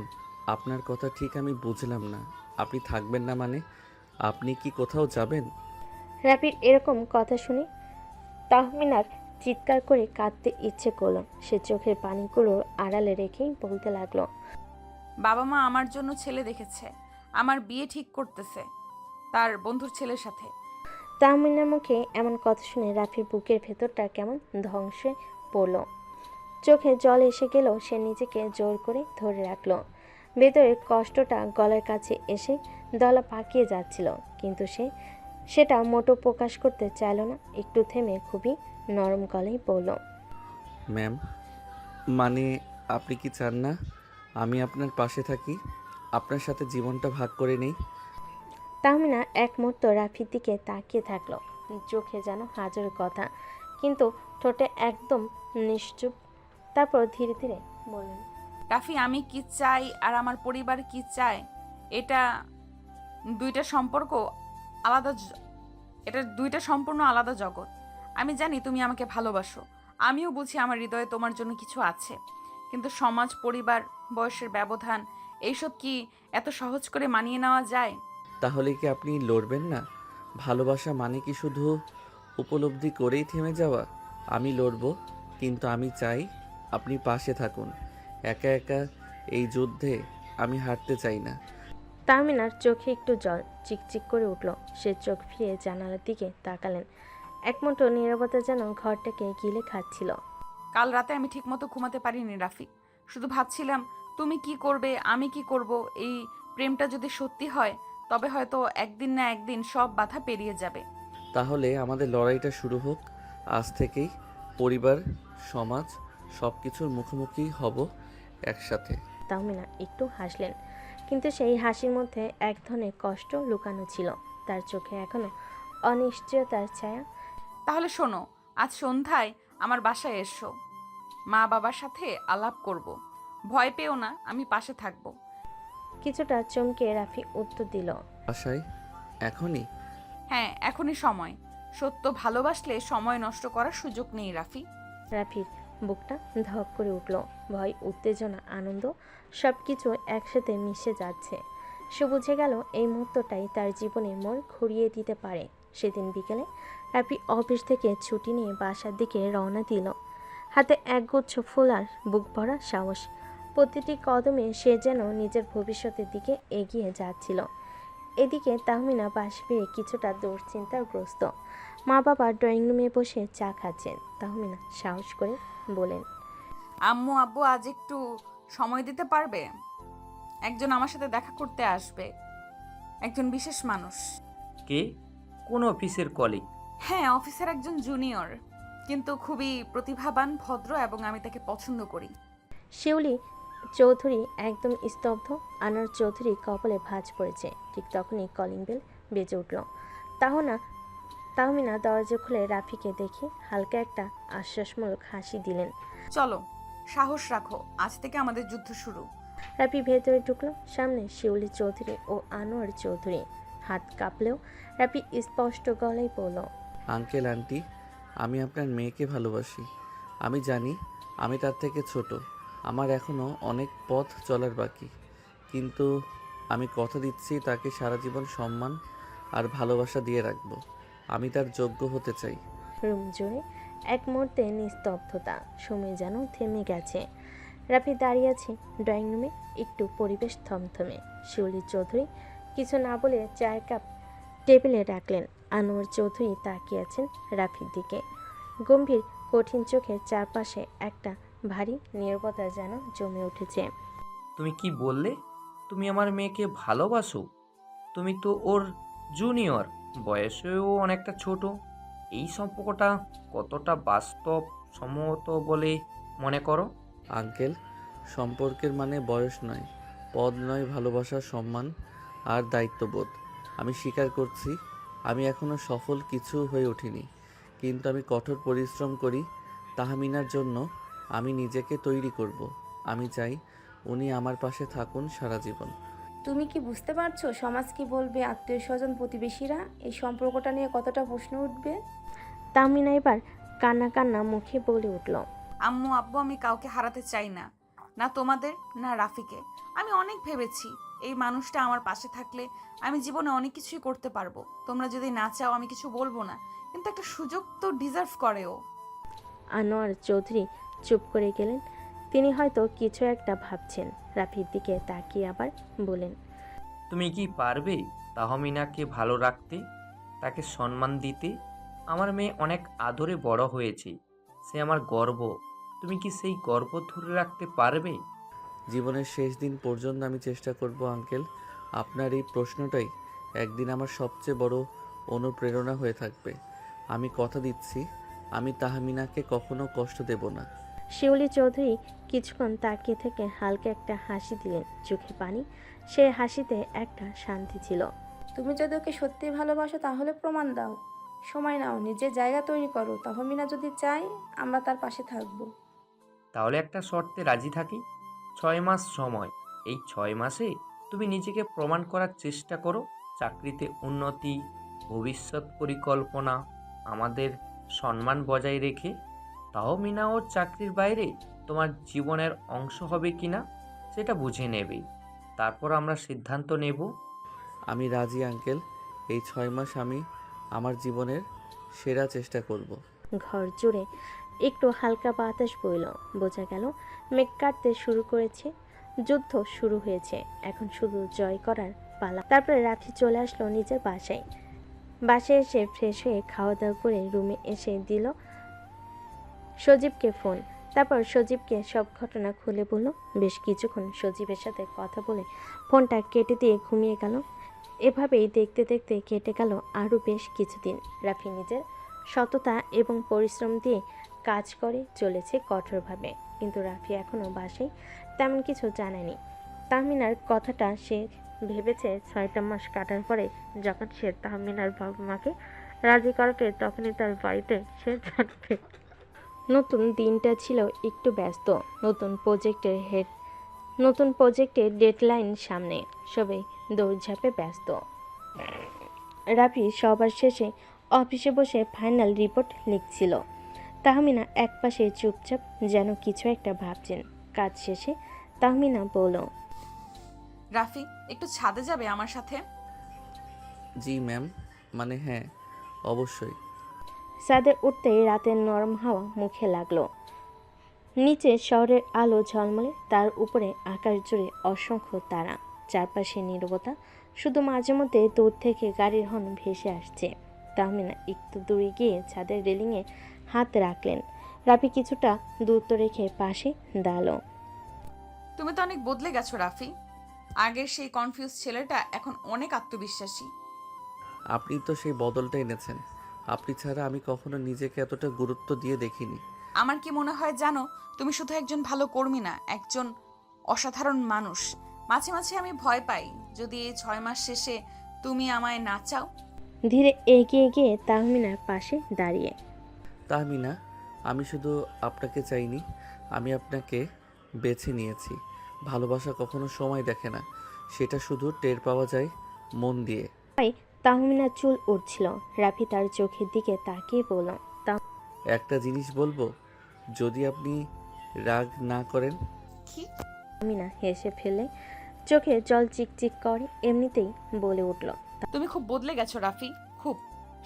আপনার কথা ঠিক আমি বুঝলাম না। আপনি থাকবেন না মানে আপনি কি কোথাও যাবেন? রাফির এরকম কথা শুনে তাহমিনার চিৎকার করে কাঁদতে ইচ্ছে করলো। সে চোখের পানিগুলো আড়ালে রেখেই বলতে লাগলো, বাবা মা আমার জন্য ছেলে দেখেছে, আমার বিয়ে ঠিক করতেছে তার বন্ধুর ছেলের সাথে। তাহমিনার মুখে এমন কথা শুনে রাফির বুকের ভেতরটা কেমন ধ্বংসে পড়ল। চোখে জল এসে গেলেও সে নিজেকে জোর করে ধরে রাখলো। ভেতরের কষ্টটা গলার কাছে এসে দলা পাকিয়ে যাচ্ছিল, কিন্তু সেটা মোটো প্রকাশ করতে চাইল না। একটু থেমে খুবই নরম গলায় বলল, ম্যাম, মানে আপনি কি চান না আমি আপনার পাশে থাকি, আপনার সাথে জীবনটা ভাগ করে নেই? তাহমিনা এক মুহূর্ত রাফির দিকে তাকিয়ে থাকলো, চোখে যেন হাজার কথা, কিন্তু ঠোঁটে একদম নিশ্চুপ। তারপর ধীরে ধীরে বললেন, রাফি, আমি কি চাই আর আমার পরিবার কি চায়, এটা দুইটা সম্পর্ক আলাদা। এটা দুইটা সম্পূর্ণ আলাদা জগৎ। আমি জানি তুমি আমাকে ভালোবাসো, আমিও বুঝি আমার হৃদয়ে তোমার জন্য কিছু আছে। কিন্তু সমাজ, পরিবার, বয়সের ব্যবধান, এইসব কি এত সহজ করে মানিয়ে নেওয়া যায়? তাহলে কি আপনি লড়বেন না? ভালোবাসা মানে কি শুধু উপলব্ধি করেই থেমে যাওয়া? আমি লড়ব, কিন্তু আমি চাই আপনি পাশে থাকুন। একা একা এই যুদ্ধে আমি হারতে চাই না। তাহমিনার চোখে একটু জল চিকচিক করে উঠল। সে চোখ ফিরে জানালার দিকে তাকালেন। এক মুঠো নীরবতা যেন ঘরটাকে গিলে খাচ্ছিল। কাল রাতে আমি ঠিকমতো ঘুমাতে পারিনি রাফি। শুধু ভাবছিলাম তুমি কি করবে, আমি কি করব। এই প্রেমটা যদি সত্যি হয় তবে হয়তো একদিন না একদিন সব বাধা পেরিয়ে যাবে। তাহলে আমাদের লড়াইটা শুরু হোক আজ থেকেই। পরিবার, সমাজ সব কিছুর মুখোমুখি হব একসাথে। তাহমিনা একটু হাসলেন, কিন্তু সেই হাসির মধ্যে এক ধরনের কষ্ট লুকানো ছিল। তার চোখে এখনো অনিশ্চয়তার ছায়া। তাহলে শোনো, আজ সন্ধ্যায় আমার বাসায় এসো, মা বাবার সাথে আলাপ করব। ভয় পেও না, আমি পাশে থাকব। কিছুটা চমকে রাফি উত্তর দিল, আশায় এখনই? হ্যাঁ, এখনই সময়। সত্য ভালোবাসলে সময় নষ্ট করার সুযোগ নেই রাফি। রাফির বুকটা ধক করে উঠল। ভয়, উত্তেজনা, আনন্দ সব কিছু একসাথে মিশে যাচ্ছে। সে বুঝে গেল এই মুহূর্তটাই তার জীবনে মোড় ঘুরিয়ে দিতে পারে। সেদিন বিকেলে রাফি অফিস থেকে ছুটি নিয়ে বাসার দিকে রওনা দিল। হাতে একগুচ্ছ ফুল আর বুক ভরা সাহস। প্রতিটি কদমে সে যেন নিজের ভবিষ্যতের দিকে এগিয়ে যাচ্ছিল। এদিকে তাহমিনা পাশ ফিরে কিছুটা দুশ্চিন্তাগ্রস্ত। মা বাবা ড্রয়িং রুমে বসে চা খাচ্ছেন। তাহমিনা সাহস করে বলেন, আম্মু আব্বু আজ একটু সময় দিতে পারবে? একজন আমার সাথে দেখা করতে আসবে, একজন বিশেষ মানুষ। কে? কোন অফিসের কলিগ? হ্যাঁ, অফিসের একজন জুনিয়র, কিন্তু খুবই প্রতিভাবান, ভদ্র এবং আমি তাকে পছন্দ করি। শিউলি চৌধুরী একদম স্তব্ধ। আনোয়ার চৌধুরী কপালে ভাঁজ পড়েছে। ঠিক তখনই কলিং বেল বেজে উঠল। তাহমিনা দরজা খুলে রাফিকে দেখে হালকা একটা আশ্বাসমূলক হাসি দিলেন। চলো, সাহস রাখো, আজ থেকে আমাদের যুদ্ধ শুরু। রাফি ভেতরে ঢুকলো। সামনে শিউলি চৌধুরী ও আনোয়ার চৌধুরী। হাত কাঁপলেও রাফি স্পষ্ট গলায় বলল, আঙ্কেল আন্টি, আমি আপনার মেয়েকে ভালোবাসি। আমি জানি আমি তার থেকে ছোট, আমার এখনও অনেক পথ চলার বাকি, কিন্তু আমি কথা দিচ্ছি তাকে সারা জীবন সম্মান আর ভালোবাসা দিয়ে রাখবো। আমি তার যোগ্য হতে চাই। রুম জুড়ে এক মুহূর্তে নিস্তব্ধতা। সময় যেন থেমে গেছে। রাফি দাঁড়িয়ে আছে ড্রয়িং রুমে। একটু পরিবেশ থমথমে। শিউলি চৌধুরী কিছু না বলে চায়ের কাপ টেবিলে রাখলেন। আনোয়ার চৌধুরী তাকিয়ে আছেন রাফির দিকে। গম্ভীর কঠিন চোখের চারপাশে একটা ভারী নীরবতা যেন জমে উঠেছে। তুমি কি বললে? তুমি আমার মেয়েকে ভালোবাসো? তুমি তো ওর জুনিয়র, বয়সেও অনেকটা ছোট। এই সম্পর্কটা কতটা বাস্তব সম্মত বলে মনে করো? আঙ্কেল, সম্পর্কের মানে বয়স নয়, পদ নয়, ভালোবাসা, সম্মান আর দায়িত্ববোধ। আমি স্বীকার করছি আমি এখনও সফল কিছু হয়ে উঠিনি, কিন্তু আমি কঠোর পরিশ্রম করি তাহমিনার জন্য। আমি নিজেকে তৈরি করব। আমি চাই উনি আমার পাশে থাকুন সারা জীবন। তুমি কি বুঝতে পারছো সমাজ কি বলবে, আত্মীয় স্বজন, প্রতিবেশীরা এই সম্পর্কটা নিয়ে কতটা প্রশ্ন উঠবে? তাহমিনা এবার কান্না কান্না মুখে বলে উঠল, আম্মু আব্বু, আমি কাউকে হারাতে চাই না, না তোমাদের না রাফিকে। আমি অনেক ভেবেছি এই মানুষটা আমার পাশে থাকলে আমি জীবনে অনেক কিছুই করতে পারবো। তোমরা যদি না চাও আমি কিছু বলবো না, কিন্তু একটা সুযোগ তো ডিজার্ভ করে ও। আনোয়ার চৌধুরী চুপ করে গেলেন। তিনি হয়তো কিছু একটা ভাবছেন। রাফির দিকে তাকিয়ে আবার বলেন, তুমি কি পারবে তাহমিনাকে ভালো রাখতে, তাকে সম্মান দিতে? আমার মেয়ে অনেক আদরে বড় হয়েছে, সে আমার গর্ব। তুমি কি সেই গর্ব ধরে রাখতে পারবে? জীবনের শেষ দিন পর্যন্ত আমি চেষ্টা করব আঙ্কেল। আপনার এই প্রশ্নটাই একদিন আমার সবচেয়ে বড় অনুপ্রেরণা হয়ে থাকবে। আমি কথা দিচ্ছি আমি তাহমিনাকে কখনো কষ্ট দেব না। শিউলি চৌধুরী কিছুক্ষণ তাকিয়ে থেকে হালকা একটা হাসি দিলেন, চোখে পানি। সে হাসিতে একটা শান্তি ছিল। তুমি যদি ওকে সত্যি ভালোবাসো তাহলে প্রমাণ দাও, সময় নাও, নিজের জায়গা তৈরি করো। তাহমিনা যদি চায় আমরা তার পাশে থাকবো। তাহলে একটা শর্তে রাজি থাকি। 6 মাস সময়। এই 6 মাসে তুমি নিজেকে প্রমাণ করার চেষ্টা করো। চাকরিতে উন্নতি, ভবিষ্যৎ পরিকল্পনা, আমাদের সম্মান বজায় রেখে। তাহমিনা ওর চাকরির বাইরে তোমার জীবনের অংশ হবে কিনা সেটা বুঝে নেবে। তারপর আমরা সিদ্ধান্ত নেব। আমি রাজি আঙ্কেল। এই 6 মাস আমি আমার জীবনের সেরা চেষ্টা করব। ঘর জুড়ে একটু হালকা বাতাস বইল। বোঝা গেল মেঘ কাটতে শুরু করেছে। যুদ্ধ শুরু হয়েছে, এখন শুধু জয় করার পালা। তারপরে রাফি চলে আসলো নিজের বাসায়। বাসায় এসে ফ্রেশ হয়ে খাওয়া দাওয়া করে রুমে এসে দিল সজীবকে ফোন। তারপর সজীবকে সব ঘটনা খুলে বলল। বেশ কিছুক্ষণ সজীবের সাথে কথা বলে ফোনটা কেটে দিয়ে ঘুমিয়ে গেল। এভাবেই দেখতে দেখতে কেটে গেল আরও বেশ কিছুদিন। রাফি নিজের সততা এবং পরিশ্রম দিয়ে কাজ করে চলেছে কঠোরভাবে, কিন্তু রাফি এখনও বাসায় তেমন কিছু জানায়নি। তাহমিনার কথাটা সে ভেবেছে 6টা মাস কাটার পরে যখন সে তাহমিনার বাবা মাকে রাজি করাবে তখনই তার বাড়িতে সে জানবে। নতুন দিনটা ছিল একটু ব্যস্ত। নতুন প্রজেক্টের ডেডলাইন সামনে, সবাই দৌড়ঝাঁপে ব্যস্ত। রাফি সবার শেষে অফিসে বসে ফাইনাল রিপোর্ট লিখছিল। তাহমিনা একপাশে চুপচাপ যেন কিছু একটা ভাবছেন। কাজ শেষে তাহমিনা বলল, রাফি, একটু ছাদে যাবে আমার সাথে? জি ম্যাম, মানে হ্যাঁ, অবশ্যই। ছাদে উঠতেই রাতের নরম হাওয়া মুখে লাগলো। নিচে শহরের আলো ঝলমলে, তার উপরে আকাশ জুড়ে অসংখ্য তারা। চারপাশে নীরবতা, শুধু মাঝে মধ্যে দূর থেকে গাড়ির হর্ন ভেসে আসছে। তাহমিনা একটু দূরে গিয়ে ছাদের রেলিংয়ে হাত রাখলেন। রাফি কিছুটা দূরত্ব রেখে পাশে দাঁড়ালো। তুমি তো অনেক বদলে গেছো রাফি। আগের সেই কনফিউজ ছেলেটা এখন অনেক আত্মবিশ্বাসী। আপনি তো সেই বদলটা এনেছেন। আপনি ছাড়া আমি কখনো নিজেকে এতটা গুরুত্ব দিয়ে দেখিনি। আমার কি মনে হয় জানো, তুমি শুধু একজন ভালো কর্মী না, একজন অসাধারণ মানুষ। মাঝে মাঝে আমি ভয় পাই যদি এই 6 মাস শেষে তুমি আমায় না চাও। ধীরে এগিয়ে গিয়ে তাহমিনার পাশে দাঁড়িয়ে, তাহমিনা, আমি শুধু আপনাকে চাইনি, আমি আপনাকে বেছে নিয়েছি। ভালোবাসা কখনো সময় দেখে না, সেটা শুধু টের পাওয়া যায় মন দিয়ে। তাহমিনার চুল উঠছিল। রাফি তার চোখের দিকে তাকিয়ে বলল, একটা জিনিস বলবো, যদি আপনি রাগ না করেন। কি? তাহমিনা হেসে ফেলে চোখে জল চিকচিক করে এমনিতেই বলে উঠল। তুমি খুব বদলে গেছো রাফি, খুব।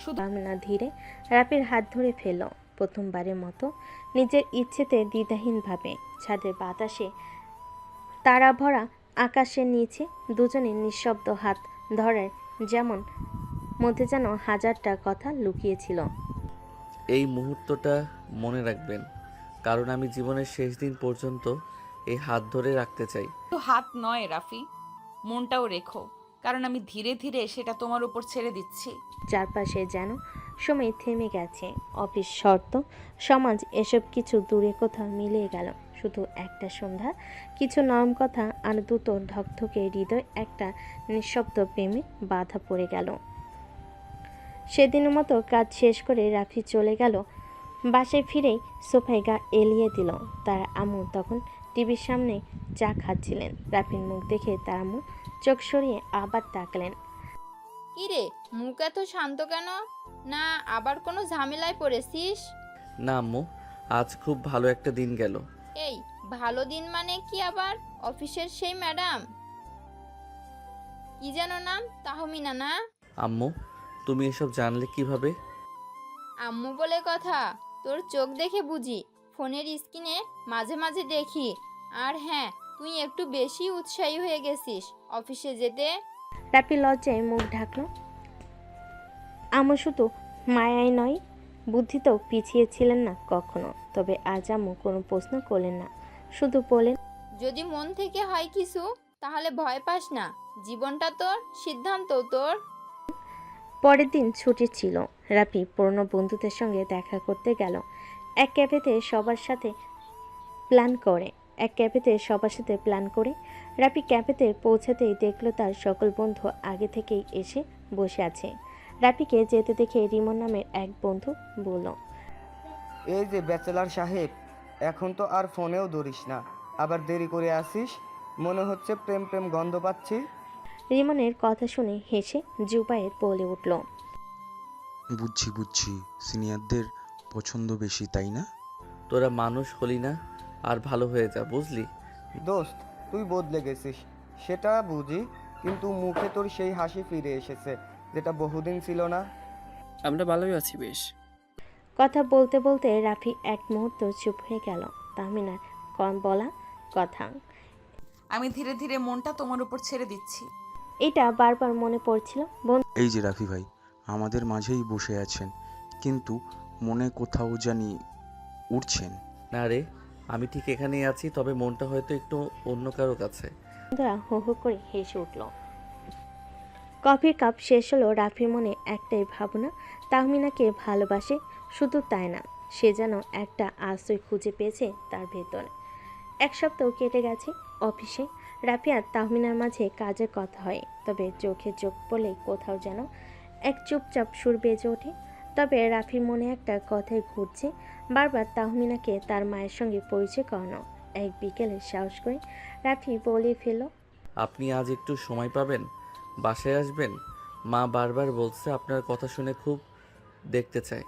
শুধু তাহমিনা ধীরে রাফির হাত ধরে ফেলল। প্রথমবারের মতো নিজের ইচ্ছেতে দ্বিধাহীনভাবে। ছাদের বাতাসে তারা ভরা আকাশের নিচে দুজনের নিঃশব্দ হাত ধরার যেমন মধ্যে যেন হাজারটা কথা লুকিয়েছিল। এই মুহূর্তটা মনে রাখবেন, কারণ আমি জীবনের শেষ দিন পর্যন্ত এই হাত ধরে রাখতে চাই। তো হাত নয় রাফি, মনটাও রেখো, কারণ আমি ধীরে ধীরে সেটা তোমার উপর ছেড়ে দিচ্ছি। চারপাশে যেন সময় থেমে গেছে। অফিস, শর্ত, সমাজ এসব কিছু দূরে কোথাও মিলিয়ে গেল। শুধু একটা সন্ধ্যা, কিছু নরম কথা আর দুটো ধকধকে হৃদয় একটা নিঃশব্দ প্রেমে বাধা পড়ে গেল। সেদিনের মতো কাজ শেষ করে রাফি চলে গেল। বাসায় ফিরেই সোফায় গা এলিয়ে দিল। তার আম্মু তখন টিভির সামনে চা খাচ্ছিলেন। রাফির মুখ দেখে তার আম্মু চোখ সরিয়ে আবার তাকালেন। কিরে, মুখ এত শান্ত কেন? না আবার কোনো ঝামেলায় পড়েছিস? না আম্মু, আজ খুব ভালো একটা দিন গেল। এই ভালো দিন মানে কি আবার? অফিসের সেই ম্যাডাম, কি যেন নাম, তাহমিনা না? আম্মু, তুমি এসব জানলে কিভাবে? আম্মু বলে কথা, তোর চোখ দেখে বুঝি। ফোনের স্ক্রিনে মাঝে মাঝে দেখি। আর হ্যাঁ, তুই একটু বেশি উৎসাহী হয়ে গেছিস অফিসে যেতে। রাফি লজ্জায় মুখ ঢাকল। আম্মু শুধু মায়াই নয়, বুদ্ধিতেও পিছিয়ে ছিলেন না কখনো। তবে আজ আম্মু কোনো প্রশ্ন করলেন না, শুধু বলেন, যদি মন থেকে হয় কিছু, তাহলে ভয় পাস না। জীবনটা তোর, সিদ্ধান্ত তোর। পরের দিন ছুটি ছিল। রাফি পুরনো বন্ধুদের সঙ্গে দেখা করতে গেল। এক ক্যাফেতে সবার সাথে প্ল্যান করে রাফি ক্যাফেতে পৌঁছাতেই দেখলো তার সকল বন্ধু আগে থেকেই এসে বসে আছে। রাফিকে যেতে দেখে রিমন নামের এক বন্ধু বলল, এই যে ব্যাচেলার সাহেব, এখন তো আর ফোনেও ধরিস না, আবার দেরি করে আসিস। মনে হচ্ছে প্রেম প্রেম গন্ধ পাচ্ছি। রিমনের কথা শুনে হেসে জুবায়ের বলে উঠল, বুঝছি, সিনিয়রদের পছন্দ বেশি, তাই না? তোরা মানুষ হলি না, আর ভালো হয়ে যা, বুঝলি? দোস্ত, তুই বদলে গেছিস সেটা বুঝি, কিন্তু মুখে তোর সেই হাসি ফিরে এসেছে যেটা বহুদিন ছিল না। আমরা ভালোই আছি বেশ। কথা বলতে বলতে রাফি এক মুহূর্ত চুপ হয়ে গেল। তাহমিনার কম বলা কথা, আমি ধীরে ধীরে মনটা তোমার উপর ছেড়ে দিচ্ছি। এটা বারবার মনে পড়ছিল। এই যে রাফি ভাই আমাদের মাঝেই বসে আছেন, কিন্তু মনে কোথাও জানি উঠছেন। না রে, আমি ঠিক এখানেই আছি, তবে মনটা হয়তো একটু অন্য কারো কাছে। বন্ধুরা হো হো করে হেসে উঠল। কফির কাপ শেষ হলো। রাফির মনে একটাই ভাবনা, তাহমিনাকে ভালোবাসে। শুধু তাই না, সে যেন একটা আশ্রয় খুঁজে পেয়েছে তার ভেতর। এক সপ্তাহ কেটে গেছে। অফিসে রাফি আর তাহমিনার মাঝে কাজের কথা হয়, তবে চোখে চোখ পড়লেই কোথাও যেন এক চুপচাপ সুর বেজে ওঠে। তবে রাফির মনে একটা কথাই ঘুরছে বারবার, তাহমিনাকে তার মায়ের সঙ্গে পরিচয় করানো। এক বিকেলে সাহস করে রাফি বলে ফেলল, আপনি আজ একটু সময় পাবেন? বাসায় আসবেন? মা বারবার বলছে আপনার কথা শুনে খুব দেখতে চায়।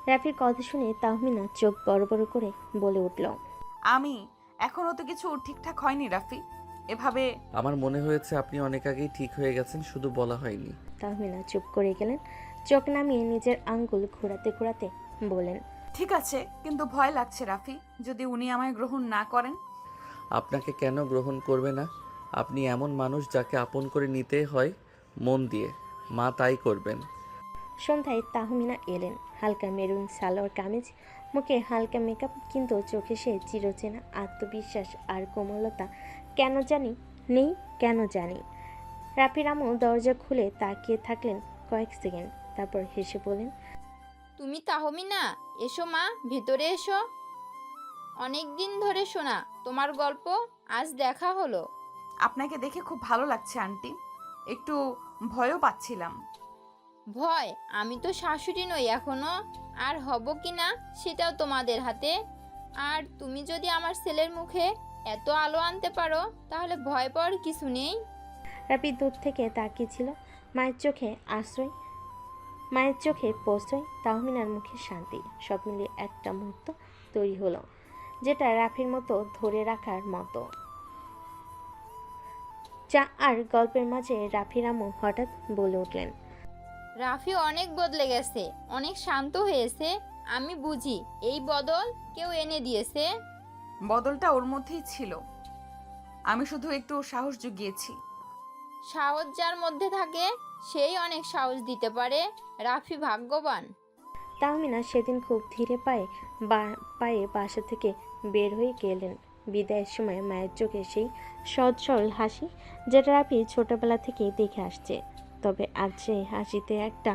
রাফির কথা শুনে তাহমিনা চোখ বড় বড় করে বলে উঠল, আমি এখনো তো কিছু ঠিকঠাক হয়নি রাফি, এভাবে। আমার মনে হয়েছে আপনি অনেক আগেই ঠিক হয়ে গেছেন, শুধু বলা হয়নি। তাহমিনা চুপ করে গেলেন। চোখ নামিয়ে নিজের আঙ্গুল ঘোরাতে ঘোরাতে বলেন, ঠিক আছে, কিন্তু ভয় লাগছে রাফি, যদি উনি আমায় গ্রহণ না করেন। আপনাকে কেন গ্রহণ করবে না? আপনি এমন মানুষ যাকে আপন করে নিতে হয় মন দিয়ে, মা তাই করবেন। সন্ধ্যায় তাহমিনা এলেন। হালকা মেরুন সালোয়ার কামিজ, মুখে হালকা মেকআপ, কিন্তু চোখে সে চিরচেনা আত্মবিশ্বাস আর কোমলতা কেন জানি নেই। রাফির আম্মু দরজা খুলে তাকিয়ে থাকলেন কয়েক সেকেন্ড, তারপর হেসে বলেন, তুমি তাহমিনা, এসো মা, ভেতরে এসো। অনেক দিন ধরে শোনা তোমার গল্প, আজ দেখা হলো। আপনাকে দেখে খুব ভালো লাগছে আন্টি, একটু ভয়ও পাচ্ছিলাম। ভয়? আমি তো শাশুড়ি নই এখনো, আর হব কি না সেটাও তোমাদের হাতে। আর তুমি যদি আমার ছেলের মুখে এত আলো আনতে পারো, তাহলে ভয় পাওয়ার কিছু নেই। রাফি দূর থেকে তাকিয়েছিল। মায়ের চোখে প্রশ্রয়, তাহমিনার মুখে শান্তি, সব মিলিয়ে একটা মুহূর্ত তৈরি হলো, যেটা রাফির মতো ধরে রাখার মতো। চা আর গল্পের মাঝে রাফির আম্মু হঠাৎ বলে উঠলেন, রাফি অনেক বদলে গেছে, অনেক শান্ত হয়েছে। আমি বুঝি এই বদল কেউ এনে দিয়েছে। বদলটা ওর মধ্যেই ছিল, আমি শুধু একটু সাহস জুগিয়েছি। সাহস যার মধ্যে থাকে সেই অনেক সাহস দিতে পারে। রাফি ভাগ্যবান। তাহমিনা সেদিন খুব ধীরে পায়ে বাসা থেকে বের হয়ে গেলেন। বিদায়ের সময় মায়ের চোখে সেই সহজ সরল হাসি, যেটা রাফি ছোটবেলা থেকেই দেখে আসছে। তবে আজ সেই হাসিতে একটা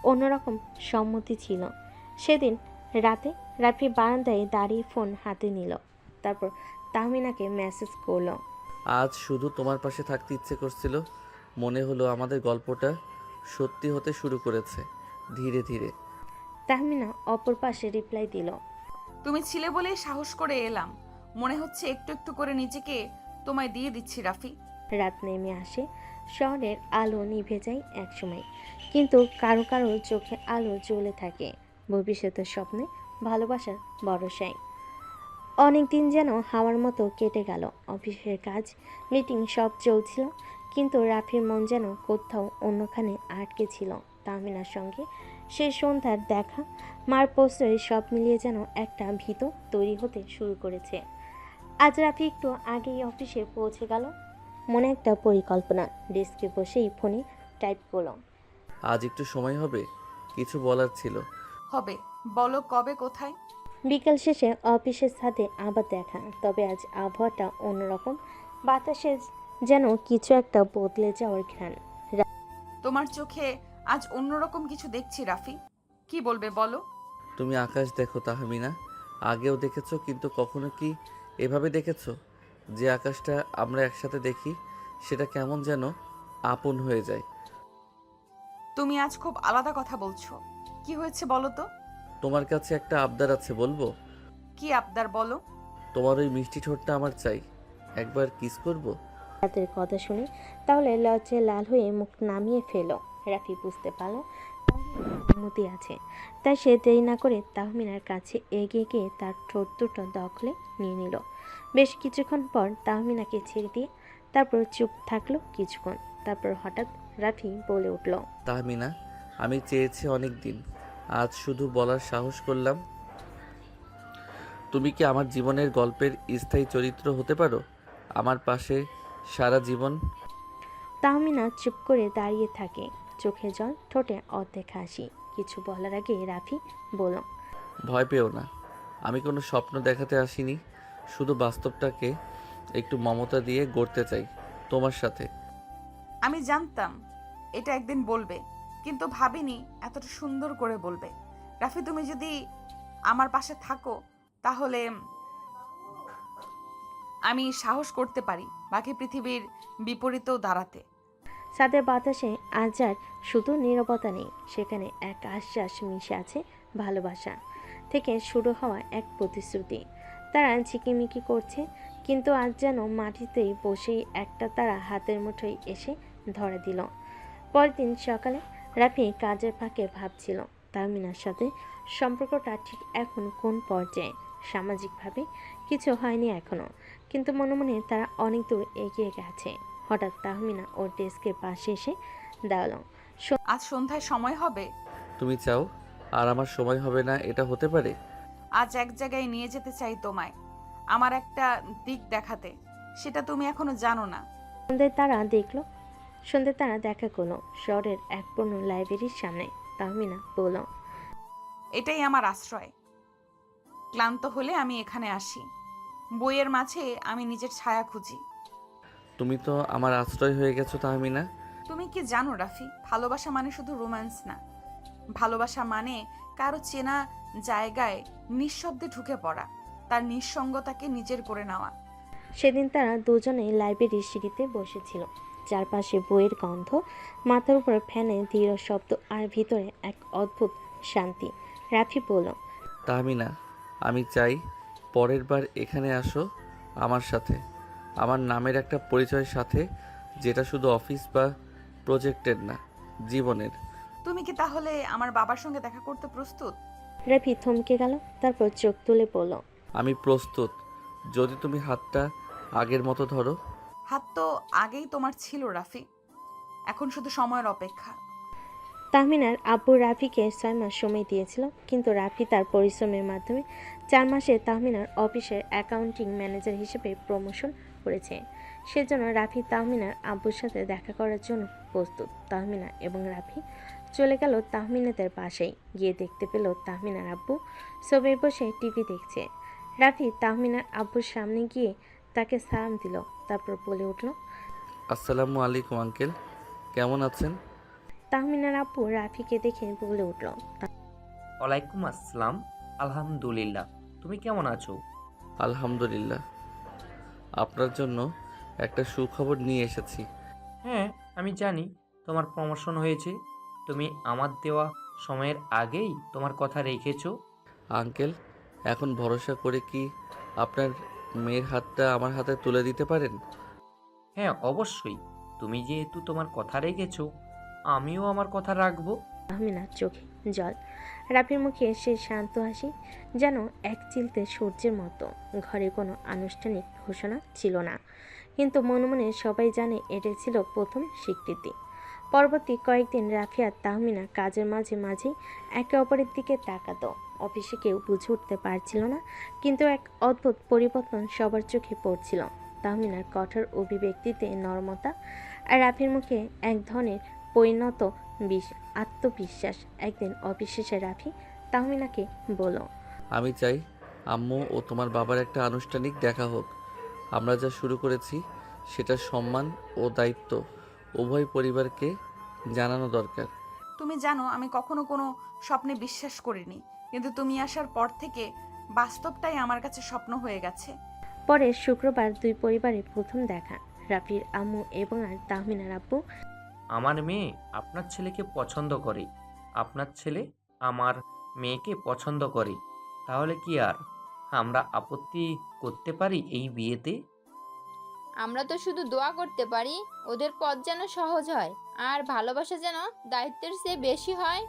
অন্যরকম সম্মতি ছিল। সেদিন রাতে রাফি বারান্দায় দাঁড়িয়ে ফোন হাতে নিল, তারপর তাহমিনাকে মেসেজ করলো। আজ শুধু তোমার পাশে থাকতে ইচ্ছে করছিল। মনে হলো আমাদের গল্পটা সত্যি হতে শুরু করেছে ধীরে ধীরে। তাহমিনা অপর পাশে রিপ্লাই দিল। তুমি ছিলে বলেই সাহস করে এলাম। মনে হচ্ছে একটু একটু করে নিজেকে তোমায় দিয়ে দিচ্ছি রাফি। রাত নেমে আসে, শহরের আলো নিভে যায় একসময়, কিন্তু কারো কারো চোখে আলো জ্বলে থাকে ভবিষ্যতের স্বপ্নে, ভালোবাসার ভরসায়। অনেক দিন যেন হাওয়ার মতো কেটে গেল। অফিসের কাজ, মিটিং সব চলছিল, কিন্তু রাফির মন যেন কোথাও অন্যখানে আটকে ছিল। তাহমিনার সঙ্গে সেই সন্ধ্যার দেখা, মার প্রশ্রয়, সব মিলিয়ে যেন একটা ভীত তৈরি হতে শুরু করেছে। আজ রাফি একটু আগেই অফিসে পৌঁছে গেল। মনে একটা পরিকল্পনা, ডেস্কে বসেই ফোনে টাইপ করলো। আজ একটু সময় হবে, কিছু বলার ছিল। হবে, বলো কবে, কোথায়? বিকেল শেষে অফিসের সাথে আবার দেখা, তবে আজ আবহাওয়াটা অন্যরকম। বাতাসে যেন কিছু একটা বদলে যাওয়ার ঘ্রাণ। তোমার চোখে আজ অন্যরকম কিছু দেখছি রাফি। কি বলবে বলো? তুমি আকাশ দেখো তাহমিনা, আগেও দেখেছো, কিন্তু কখনো কি এভাবে দেখেছো? যে আকাশটা আমরা একসাথে দেখি সেটা কেমন যেন আপন হয়ে যায়। তুমি আজ খুব আলাদা কথা বলছো। কি হয়েছে বলো তো? তোমার কাছে একটা আবদার আছে, বলবো? কি আবদার বলো? তোমার ওই মিষ্টি ঠোঁটটা আমার চাই, একবার কিস করব। রাতের কথা শুনে তাহলে লজ্জায় লাল হয়ে মুখ নামিয়ে ফেলো। রাফি বুঝতে পারল অনুমতি আছে, তাই সে দেরি না করে তাহমিনার কাছে এগিয়ে গিয়ে তার ঠোঁট দুটো দখলে নিয়ে নিল। বেশ কিছুক্ষণ পর তাহমিনাকে ছেড়ে দিয়ে তারপর চুপ থাকলো কিছুক্ষণ। তারপর হঠাৎ রাফি বলে উঠল। তাহমিনা, আমি চেয়েছি অনেক দিন, আজ শুধু বলার সাহস করলাম। তুমি কি আমার জীবনের গল্পের স্থায়ী চরিত্র হতে পারো, আমার পাশে সারা জীবন? তাহমিনা চুপ করে দাঁড়িয়ে থাকে, চোখে জল, ঠোঁটে অর্ধেক হাসি। কিছু বলার আগে রাফি বলল। ভয় পেও না, আমি কোনো স্বপ্ন দেখাতে আসিনি, শুধু বাস্তবটাকে একটু মমতা দিয়ে গড়তে চাই তোমার সাথে। আমি জানতাম এটা একদিন বলবে, কিন্তু ভাবিনি এতটা সুন্দর করে বলবে। রাফি, তুমি যদি আমার পাশে থাকো তাহলে আমি সাহস করতে পারি বাকি পৃথিবীর বিপরীতেও দাঁড়াতে। ছাদের বাতাসে আজ আর শুধু নীরবতা নেই, সেখানে এক আশ্বাস মিশে আছে, ভালোবাসা থেকে শুরু হওয়া এক প্রতিশ্রুতি। তারা ঝিকিমিকি করছে, কিন্তু আজ যেন মাটিতেই বসেই একটা তারা হাতের মুঠোয় এসে ধরা দিল। পরের দিন সকালে রাফি কাজের ফাঁকে ভাবছিল তাহমিনার সাথে সম্পর্কটা ঠিক এখন কোন পর্যায়ে। সামাজিকভাবে কিছু হয়নি এখনো, কিন্তু মনে মনে তারা অনেক দূর এগিয়ে গেছে। হঠাৎ তাহমিনা ওর ডেস্কের পাশে এসে দাঁড়ালো। আজ সন্ধ্যায় সময় হবে? তুমি চাও আর আমার সময় হবে না, এটা হতে পারে? আজ এক জায়গায় নিয়ে যেতে চাই তোমায়, আমার একটা দিক দেখাতে, সেটা তুমি এখনো জানো না। সন্ধ্যে তারা দেখা করলো শহরের এক পুরনো লাইব্রেরির সামনে। তাহমিনা বলল। এটাই আমার আশ্রয়। ক্লান্ত হলে আমি এখানে আসি। বইয়ের মাঝে আমি নিজের ছায়া খুঁজি। তুমি তো আমার আশ্রয় হয়ে গেছো তাহমিনা। তুমি কি জানো রাফি, ভালোবাসা মানে শুধু রোম্যান্স না। ভালোবাসা মানে কারো চেনা জায়গায় নিঃশব্দে ঢুকে পড়া, তার নিঃসঙ্গতাকে নিজের করে নেওয়া। সেদিন তারা দুজনে লাইব্রেরির সিঁড়িতে বসেছিল, চারপাশে বইয়ের গন্ধ, মাথার উপর ফ্যানে ধীর শব্দ, আর ভিতরে এক অদ্ভুত শান্তি। রাফি বলল। তাহমিনা, আমি চাই পরের বার এখানে আসো আমার সাথে, আমার নামের একটা পরিচয়ের সাথে, যেটা শুধু অফিস বা প্রজেক্টের না, জীবনের। তুমি কি তাহলে আমার বাবার সঙ্গে দেখা করতে প্রস্তুত? রাফি থমকে গেল, তারপর চোখ তুলে বলল। আমি প্রস্তুত, যদি তুমি হাতটা আগের মতো ধরো। হাত তো আগেই তোমার ছিল রাফি, এখন শুধু সময়ের অপেক্ষা। তাহমিনার আব্বু রাফিকে 6 মাস সময় দিয়েছিল, কিন্তু রাফি তার পরিশ্রমের মাধ্যমে 4 মাসে তাহমিনার অফিসের অ্যাকাউন্টিং ম্যানেজার হিসেবে প্রমোশন করেছে। সেজন্য রাফি তাহমিনার আব্বুর সাথে দেখা করার জন্য প্রস্তুত। তাহমিনা এবং রাফি চলে গেল তাহমিনাদের বাসায়। গিয়ে দেখতে পেল তাহমিনার আব্বু সবাই বসে টিভি দেখছে। রাফি তাহমিনার আব্বুর সামনে গিয়ে তাকে সালাম দিল, তারপর বলে উঠল, আসসালামু আলাইকুম আঙ্কেল, কেমন আছেন? তাহমিনার আব্বু রাফিকে দেখে বলে উঠল, ওয়ালাইকুম আসসালাম। আলহামদুলিল্লাহ, তুমি কেমন আছো? আলহামদুলিল্লাহ। আপনার জন্য একটা সুখবর নিয়ে এসেছি। হ্যাঁ, আমি জানি তোমার প্রমোশন হয়েছে। তুমি আমার দেওয়া সময়ের আগেই তোমার কথা রেখেছো। আঙ্কেল, এখন ভরসা করে কি আপনার মেয়ের হাতটা আমার হাতে তুলে দিতে পারেন? হ্যাঁ, অবশ্যই। তুমি যেহেতু তোমার কথা রেখেছো, আমিও আমার কথা রাখবো। তাহমিনার চোখে জল, রাফির মুখে সে শান্ত হাসি, যেন এক চিলতে সূর্যের মতো। ঘরে কোনো আনুষ্ঠানিক ঘোষণা ছিল না, কিন্তু মনে মনে সবাই জানে এটাই ছিল প্রথম স্বীকৃতি। পরবর্তী কয়েকদিন রাফি আর তাহমিনা কাজের মাঝে মাঝেই একে অপরের দিকে তাকাতো। অফিসে কেউ বুঝে উঠতে পারছিল না, কিন্তু এক অদ্ভুত পরিবর্তন সবার চোখে পড়ছিল। তাহমিনার কঠোর অভিব্যক্তিতে নরমতা, আর রাফির মুখে এক ধরনের পরিণত আত্মবিশ্বাস। একদিন অফিস শেষে রাফি তাহমিনাকে বলল, আমি চাই আম্মু ও তোমার বাবার একটা আনুষ্ঠানিক দেখা হোক। আমরা যা শুরু করেছি সেটা সম্মান ও দায়িত্ব উভয় পরিবারকে জানানো দরকার। তুমি জানো আমি কখনো কোনো স্বপ্নে বিশ্বাস করিনি, কিন্তু তুমি আসার পর থেকে বাস্তবটাই আমার কাছে স্বপ্ন হয়ে গেছে। পরে শুক্রবার দুই পরিবারের প্রথম দেখা। রাফির আম্মু এবং আর তাহমিনার আব্বু আমার মেয়ে আপনার ছেলেকে পছন্দ করে, আপনার ছেলে আমার মেয়েকে পছন্দ করে। তাহলে কি আর আমরা আপত্তি করতে পারি এই বিয়েতে? আমরা তো শুধু দোয়া করতে পারি ওদের পথ যেন সহজ হয়, আর ভালোবাসা যেন দায়িত্বের চেয়ে বেশি হয়।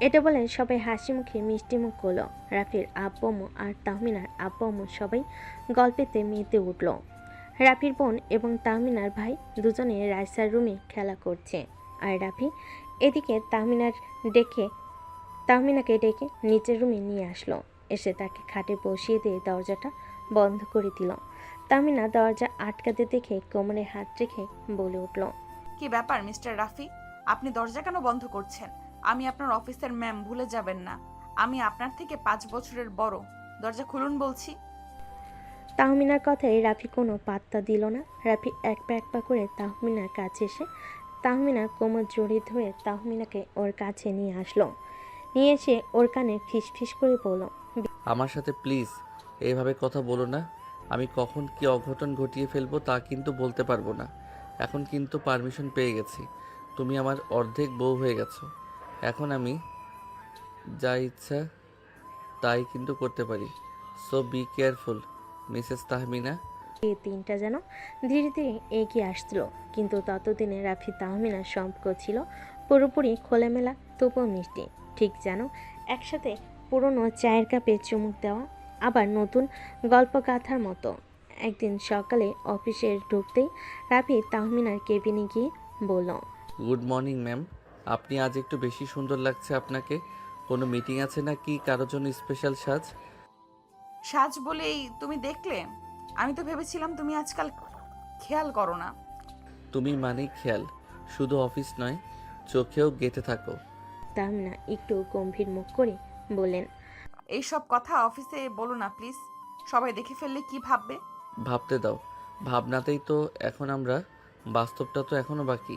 এটা বলে সবাই হাসি মুখে মিষ্টি মুখ করলো। রাফির আব্বু আম্মু আর তাহমিনার আব্বু আম্মু সবাই গল্পেতে মেতে উঠল। রাফির বোন এবং তাহমিনার ভাই দুজনে রাইসার রুমে খেলা করছে, আর রাফি এদিকে তাহমিনাকে ডেকে নিচের রুমে নিয়ে আসলো। এসে তাকে খাটে বসিয়ে দিয়ে দরজাটা বন্ধ করে দিল। তাহমিনা দরজা আটকাতে দেখে কোমরে হাত রেখে বলে উঠল, কি ব্যাপার মিস্টার রাফি, আপনি দরজা কেন বন্ধ করছেন? আমি আপনার অফিসের ম্যাম, ভুলে যাবেন না। আমি আপনার থেকে 5 বছরের বড়। দরজা খুলুন বলছি। তাহমিনার কথায় রাফি কোনো পাত্তা দিল না। রাফি এক পা করে তাহমিনার কাছে এসে তাহমিনার কোমর জড়িয়ে ধরে তাহমিনাকে ওর কাছে নিয়ে আসলো। নিয়ে এসে ওর কানে ফিসফিস করে বলল, আমার সাথে প্লিজ এইভাবে কথা বলো না। আমি কখন কি অঘটন ঘটিয়ে ফেলবো তা কিন্তু বলতে পারবো না। এখন কিন্তু পারমিশন পেয়ে গেছি, তুমি আমার অর্ধেক বউ হয়ে গেছো। এখন আমি যা ইচ্ছা তাই কিন্তু করতে পারি। So be careful Mrs Tahmina. এই তিনটা যেন ধীরে ধীরে এগিয়ে আসছিল, কিন্তু ততদিনে রাফি তাহমিনার সম্পর্ক ছিল পুরোপুরি খোলামেলা, তবুও মিষ্টি। ঠিক যেন একসাথে পুরনো চায়ের কাপে চুমুক দেওয়া, আবার নতুন গল্প গাথার মতো। একদিন সকালে অফিসে ঢুকতেই রাফি তাহমিনার কেবিনে গিয়ে বলল, গুড মর্নিং ম্যাম, আপনি আজ একটু বেশি সুন্দর লাগছে আপনাকে। কোনো মিটিং আছে না কি, কারোর জন্য স্পেশাল সাজ? সাজ বলেই তুমি দেখলে? আমি তো ভেবেছিলাম তুমি আজকাল খেয়াল করো না। তুমি মানেই খেয়াল, শুধু অফিস নয় চোখেও গেঁথে থাকো। তাহমিনা একটু গম্ভীর মুখ করে বললেন, এইসব কথা অফিসে বলো না প্লিজ। সবাই দেখে ফেললে কি ভাববে? ভাবতে দাও, ভাবনাতেই তো এখন আমরা, বাস্তবটা তো এখনো বাকি।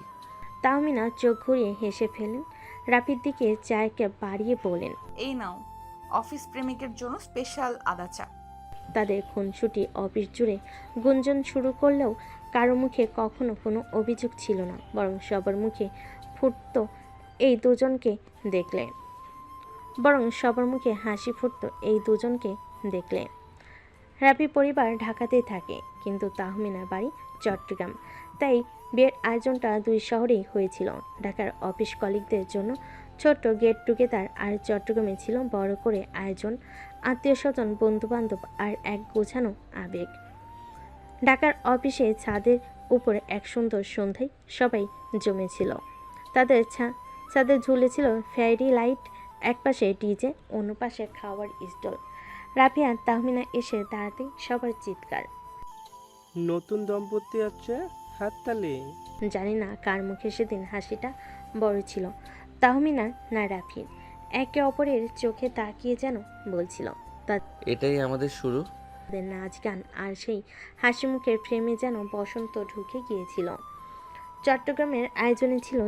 তাহমিনা চোখ ঘুরিয়ে হেসে ফেলেন। রাফির দিকে চায়ের কাপ বাড়িয়ে বলেন, এই নাও, অফিস প্রেমিকের জন্য স্পেশাল আদা চা। তাদের খুনসুটি অফিস জুড়ে গুঞ্জন শুরু করলেও কারো মুখে কখনো কোনো অভিযোগ ছিল না, বরং সবার মুখে ফুটতো এই দুজনকে দেখলে হাসি ফুটতো এই দুজনকে দেখলে। রাফি পরিবার ঢাকাতেই থাকে, কিন্তু তাহমিনার বাড়ি চট্টগ্রাম। তাই বিয়ের আয়োজনটা দুই শহরেই হয়েছিল। ঢাকার অফিস কলিগদের জন্য ছোট্ট গেট টুগেদার, আর চট্টগ্রামে ছিল বড় করে আয়োজন, আত্মীয় স্বজন, বন্ধুবান্ধব আর এক গোছানো আবেগ। ঢাকার অফিসে ছাদের উপরে এক সুন্দর সন্ধ্যায় সবাই জমেছিল। তাদের ছাদে ঝুলেছিল ফেয়ারি লাইট, এক পাশে ডিজে, অন্য পাশে খাওয়ার স্টল। রাফি আর তাহমিনা এসে দাঁড়াতেই সবার চিৎকার। নতুন দম্পতি হচ্ছে, হাততালি। জানি না কার মুখে সেদিন হাসিটা বড় ছিল, তাহমিনার না রাফির। একে অপরের চোখে তাকিয়ে যেন বলছিল এটাই আমাদের শুরু। তাদের নাচ গান আর সেই হাসি মুখের ফ্রেমে যেন বসন্ত ঢুকে গিয়েছিল। চট্টগ্রামের আয়োজন ছিল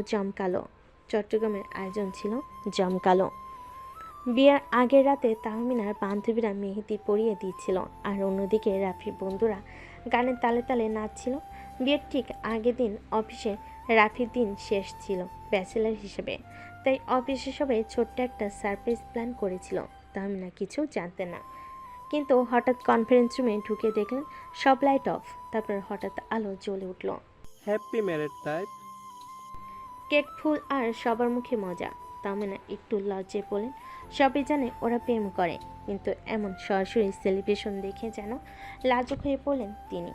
জমকালো। বিয়ের আগের রাতে তাহমিনার বান্ধবীরা মেহেদি পরিয়ে দিচ্ছিল, আর অন্যদিকে রাফির বন্ধুরা গানের তালে তালে নাচছিল। বিয়ের ঠিক আগের দিন অফিসে রাফির দিন শেষ ছিল ব্যাচেলার হিসেবে, তাই অফিসে সবাই ছোট্ট একটা সারপ্রাইজ প্ল্যান করেছিল। তাহমিনা কিছু জানতেন না, কিন্তু হঠাৎ কনফারেন্স রুমে ঢুকে দেখলেন সব লাইট অফ। তারপর হঠাৎ আলো জ্বলে উঠল, হ্যাপি ম্যারেড টাইপ। কেক, ফুল আর সবার মুখে মজা। তাহমিনা একটু লজ্জায় বলেন সবাই জানে ওরা প্রেম করে, কিন্তু এমন সরাসরি সেলিব্রেশন দেখে যেন লাজুক হয়ে পড়লেন তিনি।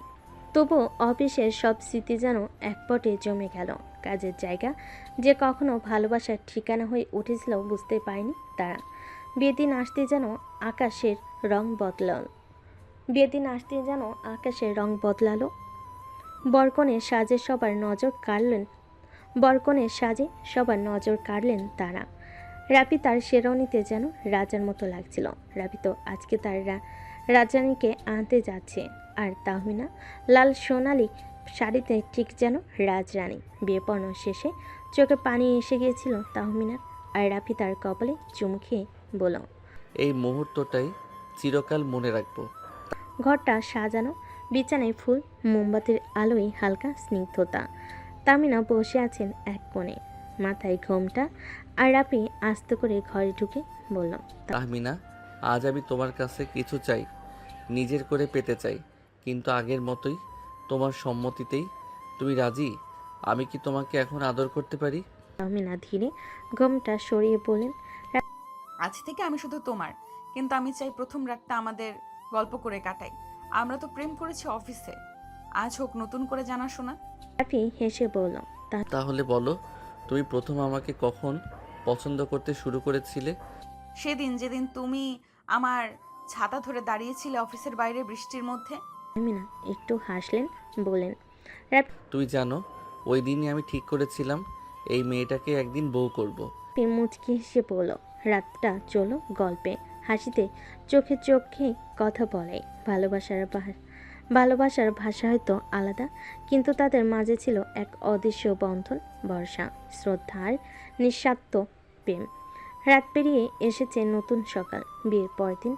তবুও অফিসের সব স্মৃতি যেন একপটে জমে গেল। কাজের জায়গা যে কখনো ভালোবাসার ঠিকানা হয়ে উঠেছিল বুঝতে পারেনি তারা। বিয়ের দিন আসতে যেন আকাশের রং বদলালো। বরকনের সাজে সবার নজর কাড়লেন তারা। রাফি তার শেরওয়ানিতে যেন রাজার মতো লাগছিল। রাফি তো আজকে তার রাজরানীকে আনতে যাচ্ছে, আর তাহমিনা লাল সোনালি শাড়িতে ঠিক যেন রাজরানী। বিয়ে পড়ানো শেষে চোখে পানি এসে গিয়েছিল তাহমিনার, আর রাফি তার কপালে চুমু খেয়ে বলল, এই মুহূর্তটাই চিরকাল মনে রাখবো। ঘরটা সাজানো, বিছানায় ফুল, মোমবাতির আলোয় হালকা স্নিগ্ধতা। তাহমিনা বসে আছেন এক কোণে, মাথায় ঘোমটা, আর রাফি আস্তে করে ঘরে ঢুকে বলল, তাহমিনা, আজ আমি তোমার কাছে কিছু চাই, নিজের করে পেতে চাই, কিন্তু আগের মতোই, তোমার সম্মতিতেই। তুমি রাজি? আমি কি তোমাকে এখন আদর করতে পারি? তাহমিনা ধীরে ঘোমটা সরিয়ে বলেন, আজ থেকে আমি শুধু তোমার, কিন্তু আমি চাই প্রথম রাতটা আমাদের গল্প করে কাটাই। আমরা তো প্রেম করেছি অফিসে, আজ হোক নতুন করে জানাশোনা। রাফি হেসে বলল, তাহলে বলো, তুমি প্রথম আমাকে কখন পছন্দ করতে শুরু করেছিলে? সেদিন যেদিন তুমি আমার ছাতা ধরে দাঁড়িয়েছিলে অফিসের বাইরে বৃষ্টির মধ্যে। তাহমিনা একটু হাসলেন, বলেন, তুই জানো, ওই দিনই আমি ঠিক করেছিলাম এই মেয়েটাকে একদিন বউ করব। রাফি মুচকি হেসে বলল, রাতটা চলো গল্পে, হাসিতে, চোখে চোখে কথা বলে। ভালোবাসার ভাষা হয়তো আলাদা, কিন্তু তাদের মাঝে ছিল এক অদৃশ্য বন্ধন, ভরসা, শ্রদ্ধা আর নিঃস্বার্থ প্রেম। রাত পেরিয়ে এসেছে নতুন সকাল। বিয়ের পরের দিন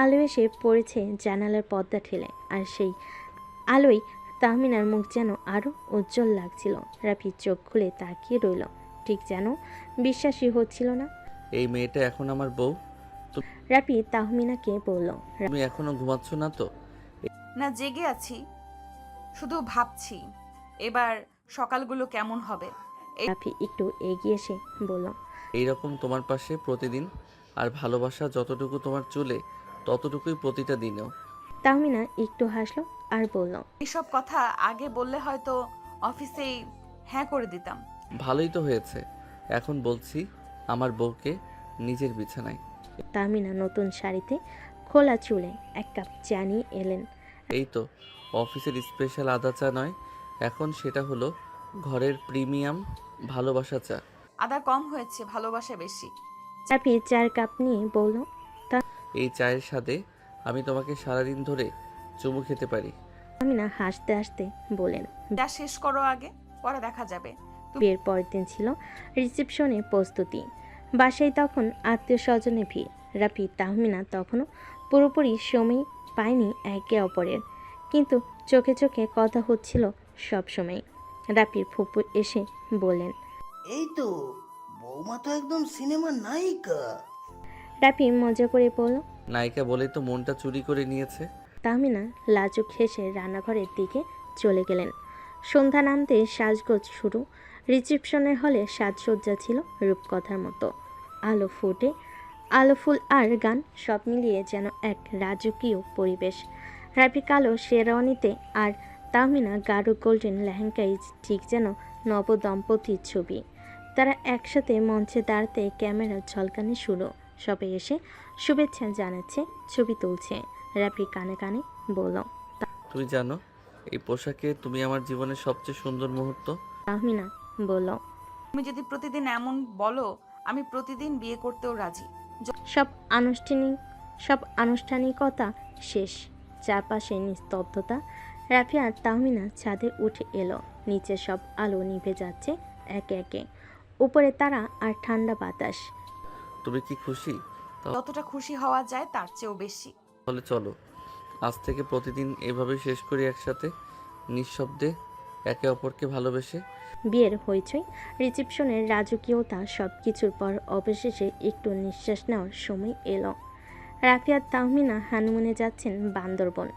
আলো এসে পড়েছে জানালার পর্দা ঠেলে, আর সেই আলোয় তাহমিনার মুখ যেন আরও উজ্জ্বল লাগছিল। রাফি চোখ খুলে তাকিয়ে রইল, ঠিক যেন বিশ্বাসই হচ্ছিল না। এই মেয়েটা এখন আমার বউ? রাফি তাহমিনাকে বলল, তুমি এখনো ঘুমাচ্ছ না তো? না, জেগে আছি, শুধু ভাবছি এবার সকালগুলো কেমন হবে। রাফি একটু এগিয়ে এসে বলল, এইরকম তোমার পাশে প্রতিদিন, আর ভালোবাসা যতটুকু তোমার চুলে ততটুকুই প্রতিটা দিনেও। তাহমিনা একটু হাসলো আর বলল, এসব কথা আগে বললে হয়তো অফিসেই হ্যাঁ করে দিতাম। ভালোই তো হয়েছে, এখন বলছি আমার বউকে নিজের বিছানায়। তাহমিনা নতুন শাড়িতে খোলা চুলে এক কাপ চা নিয়ে এলেন। এই তো অফিসের স্পেশাল আদা চা নয়, এখন সেটা হলো ঘরের প্রিমিয়াম ভালোবাসা চা। আদা কম হয়েছে, ভালোবাসা বেশি। রাফি 4 কাপ নিয়ে বলল, এই চায়ের সাথে আমি তোমাকে সারাদিন ধরে চুমু খেতে পারি। তাহমিনা হাসতে হাসতে বলেন, যা শেষ করো আগে, পরে দেখা যাবে। বিয়ের পরের দিন ছিল রিসেপশনের প্রস্তুতি। বাসায় তখন আত্মীয় স্বজনের ভিড়। রাফি তাহমিনা তখনও পুরোপুরি সময় পায়নি একে অপরের, কিন্তু চোখে চোখে কথা হচ্ছিল সব সময়। রাফির ফুপু এসে বললেন, এই তো বৌমা তো একদম সিনেমার নায়িকা। রাফি মজা করে বলল, নায়িকা বলে তো মনটা চুরি করে নিয়েছে। তাহমিনা লাজুক হেসে রান্নাঘরের দিকে চলে গেলেন। সন্ধ্যা নামতে সাজগোজ শুরু। রিসেপশনের হলে সাজসজ্জা ছিল রূপকথার মতো। আলো ফুল আর গান সব মিলিয়ে যেন এক রাজকীয় পরিবেশ। রাফি কালো শেরওয়ানিতে আর তাহমিনা গাঢ় গোল্ডেন লেহেঙ্গায়, ঠিক যেন নবদম্পতির ছবি। তারা একসাথে মঞ্চে দাঁড়াতে ক্যামেরার ঝলকানি শুরু। সবাই এসে শুভেচ্ছা জানাচ্ছে, ছবি তুলছে। রাফি কানে কানে বলল, তুমি জানো এই পোশাকে তুমি আমার জীবনের সবচেয়ে সুন্দর মুহূর্ত। তাহমিনা বলল। তুমি যদি প্রতিদিন এমন বলো, আমি প্রতিদিন বিয়ে করতেও রাজি। সব আনুষ্ঠানিকতা শেষ। চারপাশে নিস্তব্ধতা। রাফি আর তাহমিনা ছাদে উঠে এলো। নিচে সব আলো নিভে যাচ্ছে একে একে। উপরে তারা আর ঠান্ডা বাতাস। তুমি কি খুশি? যতটা খুশি হওয়া যায় তার চেয়েও বেশি। তাহলে চলো আজ থেকে প্রতিদিন এভাবে শেষ করি একসাথে, নিঃশব্দে, একে অপরকে ভালোবেসে। বিয়ের হইচই, রিসেপশনের রাজকীয়তা সব কিছুর পর অবশেষে একটু নিঃশ্বাস নেওয়ার সময় এলো। রাফি আর তাহমিনা হানিমুনে যাচ্ছেন বান্দরবন।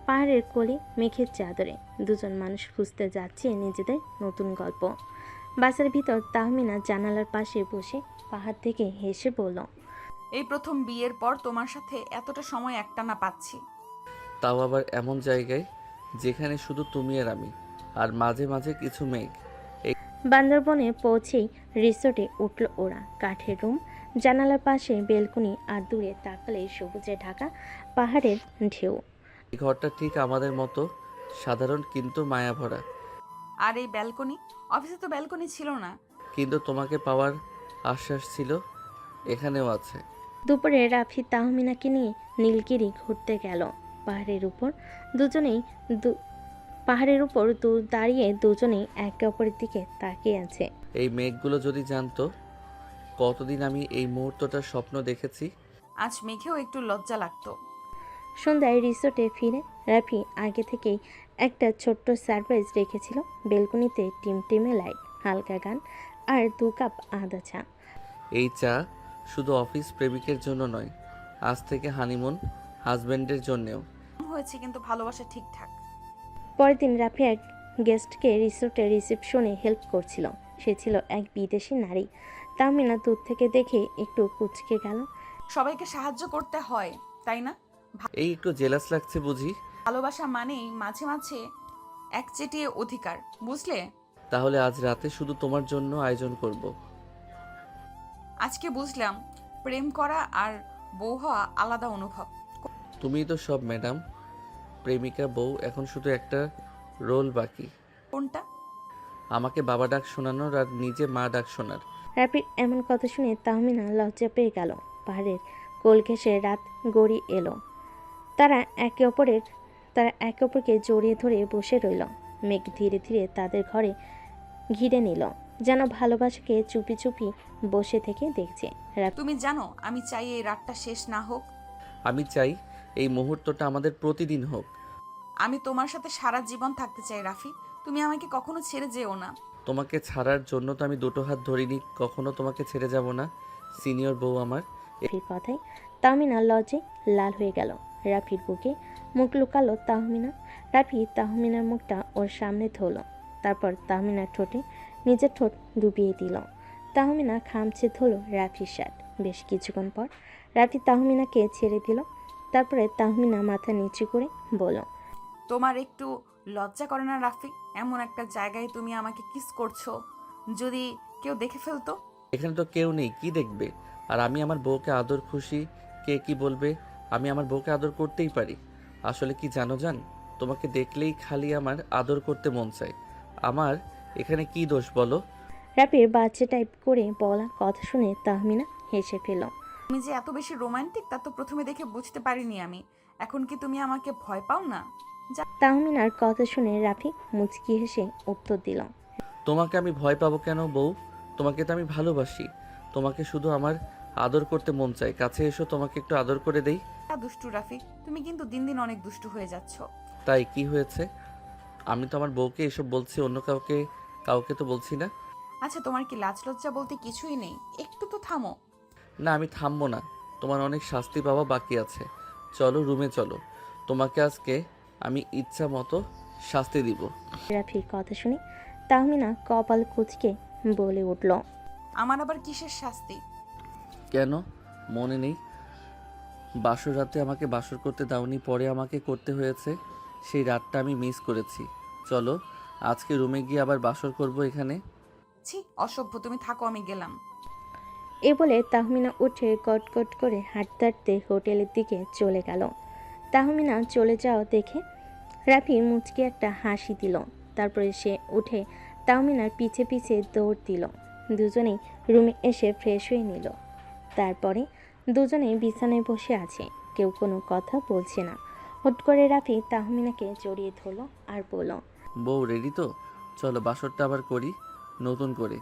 পাহাড়ের কোলে মেঘের চাদরে দুজন মানুষ খুঁজতে যাচ্ছে নিজেদের নতুন গল্প। বাসের ভিতর তাহমিনা জানালার পাশে বসে পাহাড় থেকে হেসে বলল, এই প্রথম বিয়ের পর তোমার সাথে এতটা সময় একটানা পাচ্ছি। তাও আবার এমন জায়গায় যেখানে শুধু তুমি আর আমি, আর মাঝে মাঝে কিছু মেঘ। বান্দরবনে পৌঁছেই রিসোর্টে উঠল ওরা। কাঠের রুম, জানালার পাশে বেলকনি, আর দূরে তাকালে সবুজে ঢাকা পাহাড়ের ঢেউ। এই ঘরটা ঠিক আমাদের মতো সাধারণ কিন্তু মায়া ভরা। আর এই ব্যালকনি, অফিসে তো ব্যালকনি ছিল না। কিন্তু তোমাকে পাওয়ার আশ্বাস ছিল, এখানেও আছে। দুপুরে রাফি তাহমিনাকে নিয়ে নীলগিরি ঘুরতে গেল। পাহাড়ের উপর দাঁড়িয়ে দুজনেই একে অপরের দিকে তাকিয়ে আছে। এই মেঘগুলো যদি জানতো কতদিন আমি এই মুহূর্তটার স্বপ্ন দেখেছি। আজ মেঘেও একটু লজ্জা লাগতো। সন্ধ্যায় রিসোর্টে ফিরে রাফি আগে থেকেই একটা ছোট্ট সারপ্রাইজ রেখেছিল। বেলকনিতে টিমটিমে লাইট, হালকা গান আর 2 কাপ আদা চা। এই চা শুধু অফিস প্রেমিকের জন্য নয়, আজ থেকে হানিমুন হাজবেন্ডের জন্যেও। হয়েছে কিন্তু ভালোবাসা ঠিকঠাক। পরের দিন রাফি এক গেস্টকে রিসোর্টের রিসেপশনে হেল্প করছিল। সে ছিল এক বিদেশি নারী। তাহমিনা দূর থেকে দেখে একটু কুঁচকে গেল। সবাইকে সাহায্য করতে হয়, তাই না? এই একটু জেলাস লাগছে বুঝি? ভালোবাসা মানেই মাঝে মাঝে একচেটিয়া অধিকার, বুঝলে? তাহলে আজ রাতে শুধু তোমার জন্য আয়োজন করব। আজকে বুঝলাম প্রেম করা আর বউ হওয়া আলাদা অনুভব। তুমিই তো সব ম্যাডাম। প্রেমিকা বউ, এখন শুধু একটা রোল বাকি। কোনটা? আমাকে বাবা ডাক শোনানোর আর নিজে মা ডাক শোনার। রাফির এমন কথা শুনে তাহমিনা লজ্জা পেয়ে গেল। পাহাড়ের কোল ঘেঁষে রাত গড়িয়ে এলো। তারা একে অপরকে জড়িয়ে ধরে বসে রইল। মেঘ ধীরে ধীরে তাদের ঘরে ঘিরে নিল, যেন ভালোবাসাকে চুপি চুপি বসে থেকে দেখছে। তুমি জানো আমি চাই এই রাতটা শেষ না হোক। আমি চাই এই মুহূর্তটা আমাদের প্রতিদিন হোক। আমি তোমার সাথে সারা জীবন থাকতে চাই রাফি। তুমি আমাকে কখনো ছেড়ে যেও না। তোমাকে ছাড়ার জন্য তো আমি দুটো হাত ধরিনি, কখনো তোমাকে ছেড়ে যাব না সিনিয়র বউ আমার। রাফির কথায় তাহমিনা লজ্জে লাল হয়ে গেল। রাফির বুকে মুখ লুকালো তাহমিনা। রাফি তাহমিনার মুখটা ওর সামনে ধরল, তারপর তাহমিনার ঠোঁটে নিজের ঠোঁট ডুবিয়ে দিল। তাহমিনা খামছে ধরল রাফির শার্ট। বেশ কিছুক্ষণ পর রাফি তাহমিনাকে ছেড়ে দিল। তারপরে তাহমিনা মাথা নিচু করে বলল, তোমার একটু লজ্জা করে না রাফি? এমন একটা জায়গায় তুমি আমাকে কিস করছো, যদি কেউ দেখে ফেলতো? এখানে তো কেউ নেই, কি দেখবে? আর আমি আমার বউকে আদর খুশি, কে কি বলবে? আমি আমার বউকে আদর করতেই পারি। আসলে কি জানো জান, তোমাকে দেখলেই খালি আমার আদর করতে মন চায়। আমার এখানে কি দোষ বলো? রাফির বাচ্চা টাইপ করে বলা কথা শুনে তাহমিনা হেসে ফেল। তুমি যে এত বেশি রোমান্টিক তা তো প্রথমে দেখে বুঝতে পারিনি আমি। এখন কি তুমি আমাকে ভয় পাও না? তাহমিনার কথা শুনে রাফি মুচকি হেসে উত্তর দিল, তোমাকে আমি ভয় পাবো কেন বউ? তোমাকে তো আমি ভালোবাসি। তোমাকে শুধু আমার আদর করতে মন চায়। কাছে এসো, তোমাকে একটু আদর করে দেই। দুষ্টু রাফি, তুমি কিন্তু দিন দিন অনেক দুষ্টু হয়ে যাচ্ছ। তাই কি হয়েছে? আমি তো আমার বউকে এসব বলছি, অন্য কাউকে তো বলছি না। আচ্ছা, তোমার কি লাজ লজ্জা বলতে কিছুই নেই? একটু তো থামো। না, আমি থামবো না। তোমার অনেক শাস্তি পাওয়া বাকি আছে। চলো রুমে চলো, তোমাকে আজকে আমি ইচ্ছা মতো শাস্তি দিব। রাফির কথা শুনে তাহমিনা কপাল কুঁচকে বলে উঠল, আমার আবার কিসের শাস্তি? কেন মনে নেই? বাসর রাতে আমাকে বাসর করতে দাওনি, পরে আমাকে করতে হয়েছে। সেই রাতটা আমি মিস করেছি। চলো আজকে রুমে গিয়ে আবার বাসর করব এখানে। ছি, অসভ্য। তুমি থাকো, আমি গেলাম। এ বলে তাহমিনা উঠে কটকট করে হাঁটতে হাঁটতে হোটেলের দিকে চলে গেল। তাহমিনা চলে যাওয়া দেখে রাফি মুচকে একটা হাসি দিল। তারপরে সে উঠে তাহমিনার পিছে পিছে দৌড় দিল। দুজনেই রুমে এসে ফ্রেশ হয়ে নিল। তারপরে দুজনেই বিছানায় বসে আছে, কেউ কোনো কথা বলছে না। হুট করে রাফি তাহমিনাকে জড়িয়ে ধরল আর বলল, বউ রেডি তো? চলো বাসরটা আবার করি নতুন করে।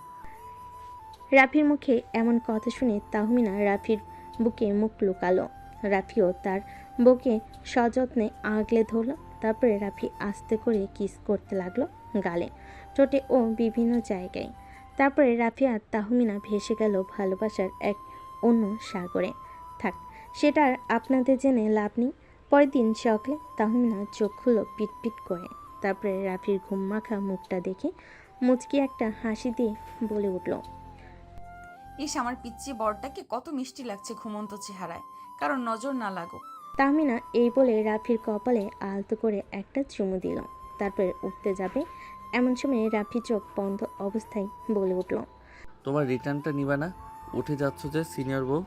রাফির মুখে এমন কথা শুনে তাহমিনা রাফির বুকে মুখ লুকালো। রাফিও তার বুকে সযত্নে আগলে ধরল। তারপরে রাফি আস্তে করে কিস করতে লাগলো গালে, ঠোঁটে ও বিভিন্ন জায়গায়। তারপরে রাফি আর তাহমিনা ভেসে গেল ভালোবাসার এক অন্য সাগরে। থাক, সেটা আর আপনাদের জেনে লাভ নেই। পরের দিন সকালে তাহমিনা চোখ খুলল পিটপিট করে। তারপরে রাফির ঘুম মাখা মুখটা দেখে মুচকি একটা হাসি দিয়ে বলে উঠল, ইস, আমার পিচ্চি বরটাকে কত মিষ্টি লাগছে ঘুমন্ত চেহারায়, কারণ নজর না লাগুক। তাহমিনা এই বলে রাফির কপালে আলতো করে একটা চুমু দিল। তারপরে উঠতে যাবে এমন সময় রাফি চোখ বন্ধ অবস্থায় বলে উঠল, তোমার রিটার্নটা নিবা না? উঠে যাচ্ছ যে সিনিয়র বউ।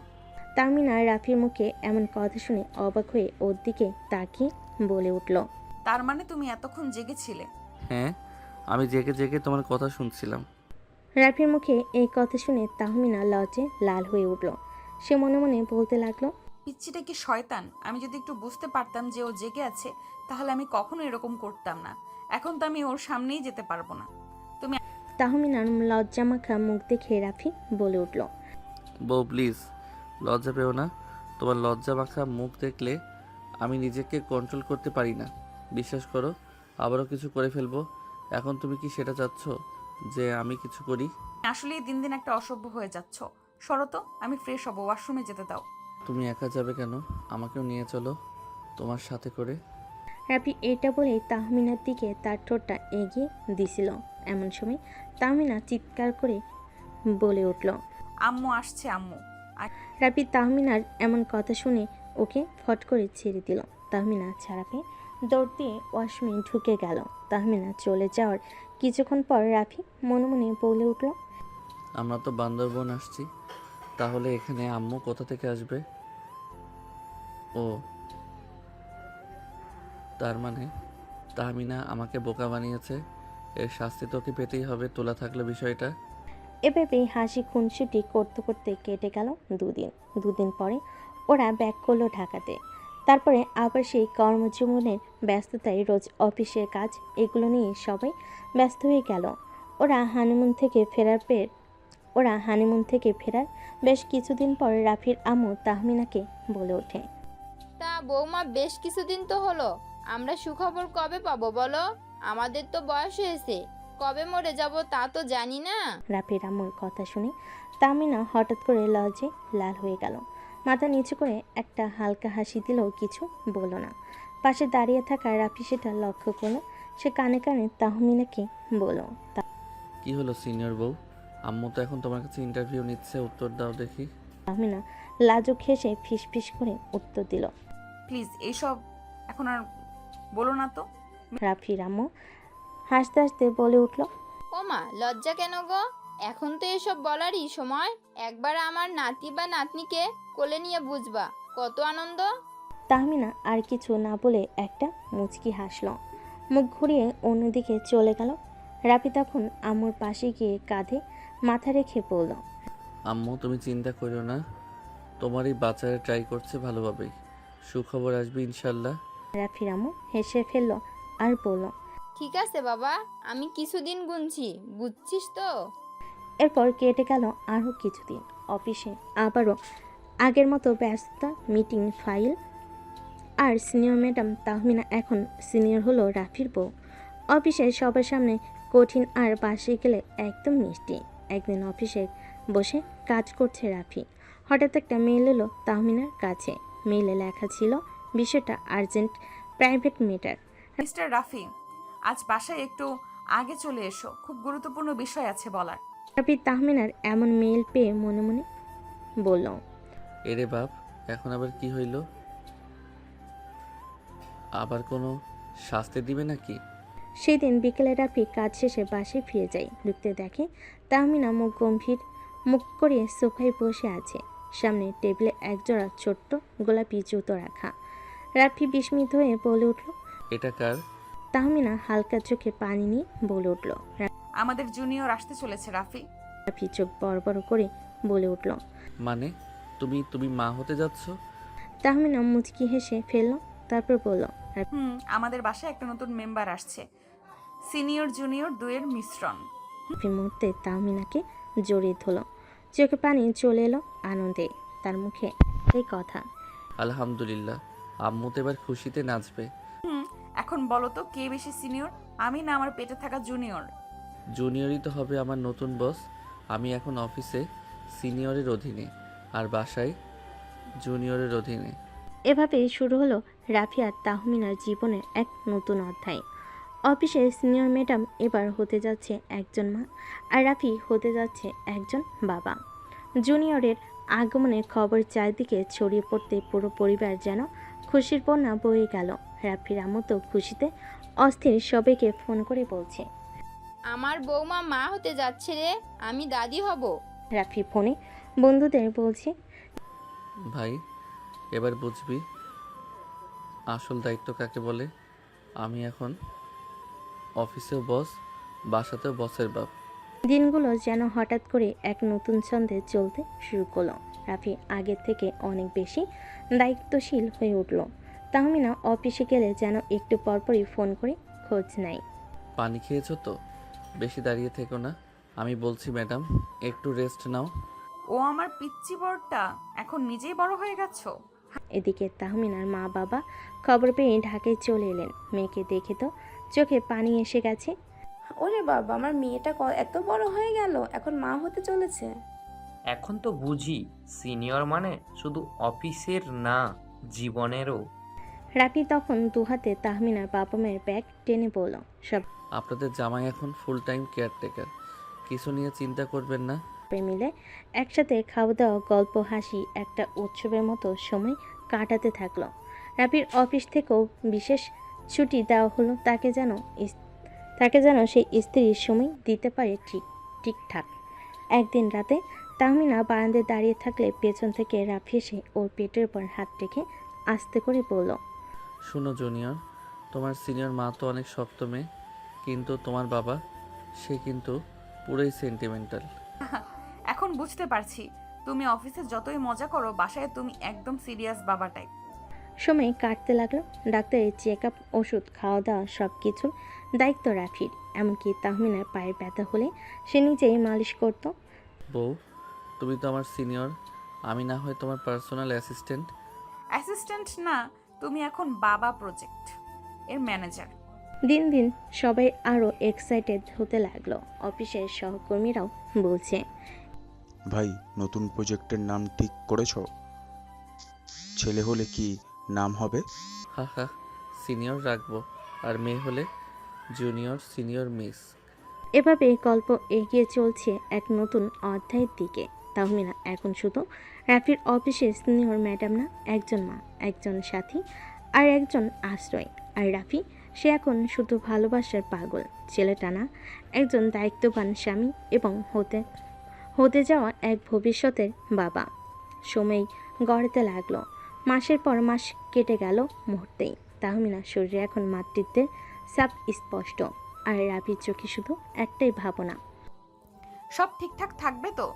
তাহমিনা রাফির মুখে এমন কথা শুনে অবাক হয়ে ওর দিকে তাকিয়ে বলে উঠল, তার মানে তুমি এতক্ষণ জেগেছিলে? হ্যাঁ, আমি জেগে জেগে তোমার কথা শুনছিলাম। রাফির মুখে এই কথা শুনে তাহমিনা লজ্জে লাল হয়ে উঠল। সে মনে মনে বলতে লাগলো, পিচ্চিটা কি শয়তান! আমি যদি একটু বুঝতে পারতাম যে ও জেগে আছে, তাহলে আমি কখনো এরকম করতাম না। এখন তো আমি ওর সামনেই যেতে পারবো না। তাহমিনার লজ্জা মাখা মুখ দেখে রাফি বলে উঠল, বউ প্লিজ লজ্জা পেও না। তোমার লজ্জা মাখা মুখ দেখলে আমি নিজেকে কন্ট্রোল করতে পারি না। বিশ্বাস করো, আবারও কিছু করে ফেলবো। এখন তুমি কি সেটা চাচ্ছ যে আমি কিছু করি? আসলেই দিন দিন একটা অসভ্য হয়ে যাচ্ছ। সরো তো, আমি ফ্রেশ হবো, ওয়াশরুমে যেতে দাও। তুমি একা যাবে কেন? আমাকেও নিয়ে চলো তোমার সাথে করে। রাফি এটা বলেই তাহমিনার দিকে তার ঠোঁটটা এগিয়ে দিছিল। এমন সময় তাহমিনা চিৎকার করে বলে উঠল, আম্মু আসছে, আম্মু। রাফি তাহমিনার এমন কথা শুনে ওকে ফট করে ছেড়ে দিল। তাহমিনা ছাড়া পেয়ে দৌড় দিয়ে ওয়াশরুমে ঢুকে গেল। তাহমিনা চলে যাওয়ার কিছুক্ষণ পর রাফি মনে মনে বলে উঠল, আমরা তো বান্দরবন আসছি, তাহলে এখানে আম্মু কোথা থেকে আসবে? ও, তার মানে তাহমিনা আমাকে বোকা বানিয়েছে। এর শাস্তি তোকে পেতেই হবে, তোলা থাকলে বিষয়টা। এভাবেই হাসি খুনসুটি করতে করতে কেটে গেল দুদিন পরে ওরা ব্যাক করলো ঢাকাতে। তারপরে আবার সেই কর্মজীবনের ব্যস্ততায় রোজ অফিসের কাজ এগুলো নিয়ে সবাই ব্যস্ত হয়ে গেল। ওরা হানিমুন থেকে ফেরার বেশ কিছুদিন পর রাফির আম্মু তাহমিনাকে বলে ওঠে, তা বৌমা, বেশ কিছুদিন তো হলো, আমরা সুখবর কবে পাবো বলো? আমাদের তো বয়স হয়েছে, কবে মরে যাব তা তো জানি না। রাফির আম্মুর কথা শুনে তাহমিনা হঠাৎ করে লজ্জে লাল হয়ে গেল। মাথা নিচু করে একটা হালকা হাসি দিলেও কিছু বলল না। পাশে দাঁড়িয়ে থাকা রাফি সেটা লক্ষ্য করলো। সে কানে কানে তাহমিনাকে বলল, কি হলো সিনিয়র বউ? আম্মু তো এখন তোমার কাছে ইন্টারভিউ নিচ্ছে, উত্তর দাও দেখি। তাহমিনা লাজুক হেসে ফিসফিস করে উত্তর দিল, প্লিজ এইসব এখন আর বলো না তো। রাফির আম্মু হাসতে হাসতে বলে উঠল, ও মা, লজ্জা কেন গো? এখন তো এসব বলারই সময়। একবার আমার নাতি বা নাতনিকে কোলে নিয়ে বুঝবা কত আনন্দ। তাহমিনা আর কিছু না বলে একটা মুচকি হাসল, মুখ ঘুরিয়ে অন্যদিকে চলে গেল। রাফি তখন আম্মুর পাশে গিয়ে কাঁধে মাথা রেখে বলল, আম্মু তুমি চিন্তা করো না, তোমারই বাচ্চারা ট্রাই করছে ভালোভাবেই, সুখবর আসবে ইনশাল্লাহ। রাফির আম্মু হেসে ফেলল আর বলল, ঠিক আছে বাবা, আমি কিছুদিন গুনছি, বুঝছিস তো? এরপর কেটে গেল আরও কিছুদিন। অফিসে আবারও আগের মতো ব্যস্ততা, মিটিং, ফাইল। আর সিনিয়র ম্যাডাম তাহমিনা এখন সিনিয়র হলো রাফির বউ। অফিসে সবার সামনে কঠিন আর বাসায় গেলে একদম মিষ্টি। একদিন অফিসে বসে কাজ করছে রাফি, হঠাৎ একটা মেইল এলো তাহমিনার কাছে। মেইলে লেখা ছিল, বিষয়টা urgent, private matter. Mister Rafi, আজ বাসায় একটু আগে চলে এসো, খুব গুরুত্বপূর্ণ বিষয় আছে বলার। রাফি তাহমিনার এমন মেইল পেয়ে মনে মনে বলল, এরে বাপ, এখন আবার কি হইল? আবার কোনো শাস্তি দিবে নাকি? সেই দিন বিকেলে রাফি কাজ শেষে বাসায় ফিরে যায়। ঢুকতে দেখে তাহমিনা মুখ গম্ভীর মুখ করে সোফায় বসে আছে। সামনে টেবিলে একজোড়া ছোট্ট গোলাপি জুতো রাখা। রাফি বিস্মিত হয়ে বলে উঠল, এটা কার? তাহমিনা হালকা চোখে পানি নিয়ে বলে উঠল। আমাদের জুনিয়র আসতে চলেছে রাফি। রাফি চোখ বড় বড় করে বলে উঠল। মানে তুমি তুমি মা হতে যাচ্ছ? তাহমিনা মুচকি হেসে ফেলল, তারপর বলল। আমাদের বাসায় একটা নতুন মেম্বার আসছে, সিনিয়র জুনিয়র দুয়ের মিশ্রণ। রাফি মুহূর্তে তাহমিনাকে জড়িয়ে ধরল, চোখে পানি চলে এলো আনন্দে, তার মুখে এই কথা। আলহামদুলিল্লাহ, আম্মু তো এবার খুশিতে নাচবে। এখন বলো তো কে বেশি সিনিয়র, আমি না আমার পেটে থাকা জুনিয়র? জুনিয়রই তো হবে আমার নতুন বস। আমি এখন অফিসে সিনিয়রের অধীনে আর বাসায় জুনিয়রের অধীনে। এভাবেই শুরু হলো রাফি আর তাহমিনার জীবনের এক নতুন অধ্যায়। অফিসে সিনিয়র ম্যাডাম এবার হতে যাচ্ছে একজন মা, আর রাফি হতে যাচ্ছে একজন বাবা। জুনিয়রের আগমনের খবর চারদিকে ছড়িয়ে পড়তে পুরো পরিবার যেন খুশির বন্যা বয়ে গেল। রাফির আম্মু তো খুশিতে অস্থির, সবাইকে ফোন করে বলছে, আমার বৌমা মা হতে যাচ্ছে রে, আমি দাদি হব। রাফি ফোনে বন্ধুদের বলছে, ভাই এবার বুঝবি আসল দায়িত্ব কাকে বলে। আমি এখন অফিসেও বস, বাসাতেও বসের বাপ। দিনগুলো যেন হঠাৎ করে এক নতুন ছন্দে চলতে শুরু করলো। রাফি আগের থেকে অনেক বেশি দায়িত্বশীল হয়ে উঠল। তাহমিনা অফিসে গেলে যেন একটু পরপরই ফোন করে খোঁজ নেয়। পানি খেয়েছো তো? বেশি দাঁড়িয়ে থেকো না। আমি বলছি ম্যাডাম, একটু রেস্ট নাও। ও আমার পিচ্চি বড়টা, এখন নিজেই বড় হয়ে গেছো। এদিকে তাহমিনার মা বাবা খবর পেয়ে ঢাকায় চলে এলেন। মেয়েকে দেখে তো চোখে পানি এসে গেছে। ওরে বাবা, আমার মেয়েটা এত বড় হয়ে গেল, এখন মা হতে চলেছে। এখন তো বুঝি সিনিয়র মানে শুধু অফিসের না, জীবনেরও। রাফি তখন দুহাতে তাহমিনার বাবা মায়ের ব্যাগ টেনে বলল, সব আপনাদের জামাই এখন ফুল টাইম কেয়ারটেকার, কিছু নিয়ে চিন্তা করবেন না। মিলে একসাথে খাওয়া দাওয়া, গল্প, হাসি একটা উৎসবের মতো সময় কাটাতে থাকলো। রাফির অফিস থেকেও বিশেষ ছুটি দেওয়া হলো, তাকে যেন সেই স্ত্রীর সময় দিতে পারে ঠিকঠাক। একদিন রাতে তাহমিনা বারান্দায় দাঁড়িয়ে থাকলে পেছন থেকে রাফি এসে ওর পেটের উপর হাত রেখে আস্তে করে বলল, শুনো জুনিয়র, তোমার সিনিয়র মা তো অনেক শক্ত মেয়ে, কিন্তু তোমার বাবা সে কিন্তু পুরোই সেন্টিমেন্টাল। এখন বুঝতে পারছি, তুমি অফিসে যতই মজা করো, বাসায় তুমি একদম সিরিয়াস বাবা টাইপ। সময় কাটতে লাগলো। ডাক্তারের চেক আপ, ওষুধ, খাওয়া দাওয়া সব কিছুর দায়িত্ব রাফির। এমনকি তাহমিনার পায়ের ব্যথা হলে সে নিজেই মালিশ করত। বউ, তুমি তো আমার সিনিয়র, আমি না হয় তোমার পার্সোনাল অ্যাসিস্ট্যান্ট। অ্যাসিস্ট্যান্ট না, তুমি এখন বাবা প্রজেক্ট এর ম্যানেজার। দিন দিন সবাই আরও এক্সাইটেড হতে লাগলো। অফিসের সহকর্মীরাও বলছে, ভাই নতুন প্রজেক্টের নাম ঠিক করেছো? ছেলে হলে কি নাম হবে? হা হা, সিনিয়র রাখবো, আর মেয়ে হলে জুনিয়র সিনিয়র মিস। এভাবে গল্প এগিয়ে চলছে এক নতুন অধ্যায়ের দিকে। তাহমিনা এখন শুধু রাফির অফিসের সিনিয়র ম্যাডাম না, একজন মা, একজন সাথী আর একজন আশ্রয়। আর রাফি, সে এখন শুধু ভালোবাসার পাগল ছেলেটা না, একজন দায়িত্ববান স্বামী এবং হতে যাওয়া এক ভবিষ্যতের বাবা। সময় গড়াতে লাগলো। মাসের পর মাস কেটে গেল মুহূর্তেই। তাহমিনার শরীরে এখন মাতৃত্বের ছাপ স্পষ্ট, আর রাফির চোখে শুধু একটাই ভাবনা, সব ঠিকঠাক থাকবে তো?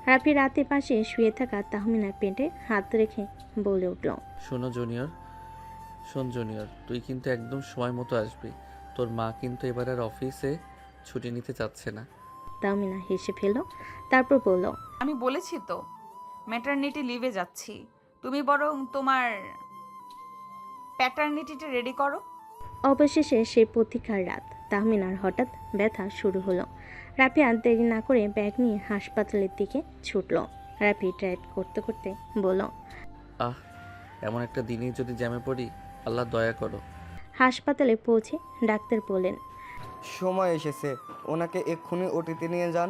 রাফি রাতে পাশে শুয়ে থাকা তাহমিনার পেটে হাত রেখে বলে উঠল, শোন জুনিয়র, তুই কিন্তু একদম সময় মতো আসবি। তোর মা কিন্তু এবার আর অফিসে ছুটি নিতে চাচ্ছে না। তাহমিনা হেসে ফেলল, তারপর বলল, আমি বলেছি তো ম্যাটারনিটি লিভে যাচ্ছি, তুমি বরং তোমার প্যাটার্নিটিটা রেডি করো। অবশেষে সেই প্রতীক্ষার রাত। তাহমিনার হঠাৎ ব্যথা শুরু হলো। রাফি আর দেরি না করে ব্যাগ নিয়ে হাসপাতালের দিকে ছুটল। রাফি ড্রাইভ করতে করতে বলল, আহ, এমন একটা দিনেই যদি জ্যামে পড়ি, আল্লাহ দয়া করো। হাসপাতালে পৌঁছে ডাক্তার বললেন, সময় এসেছে, ওনাকে এক্ষুনি ওটিতে নিয়ে যান।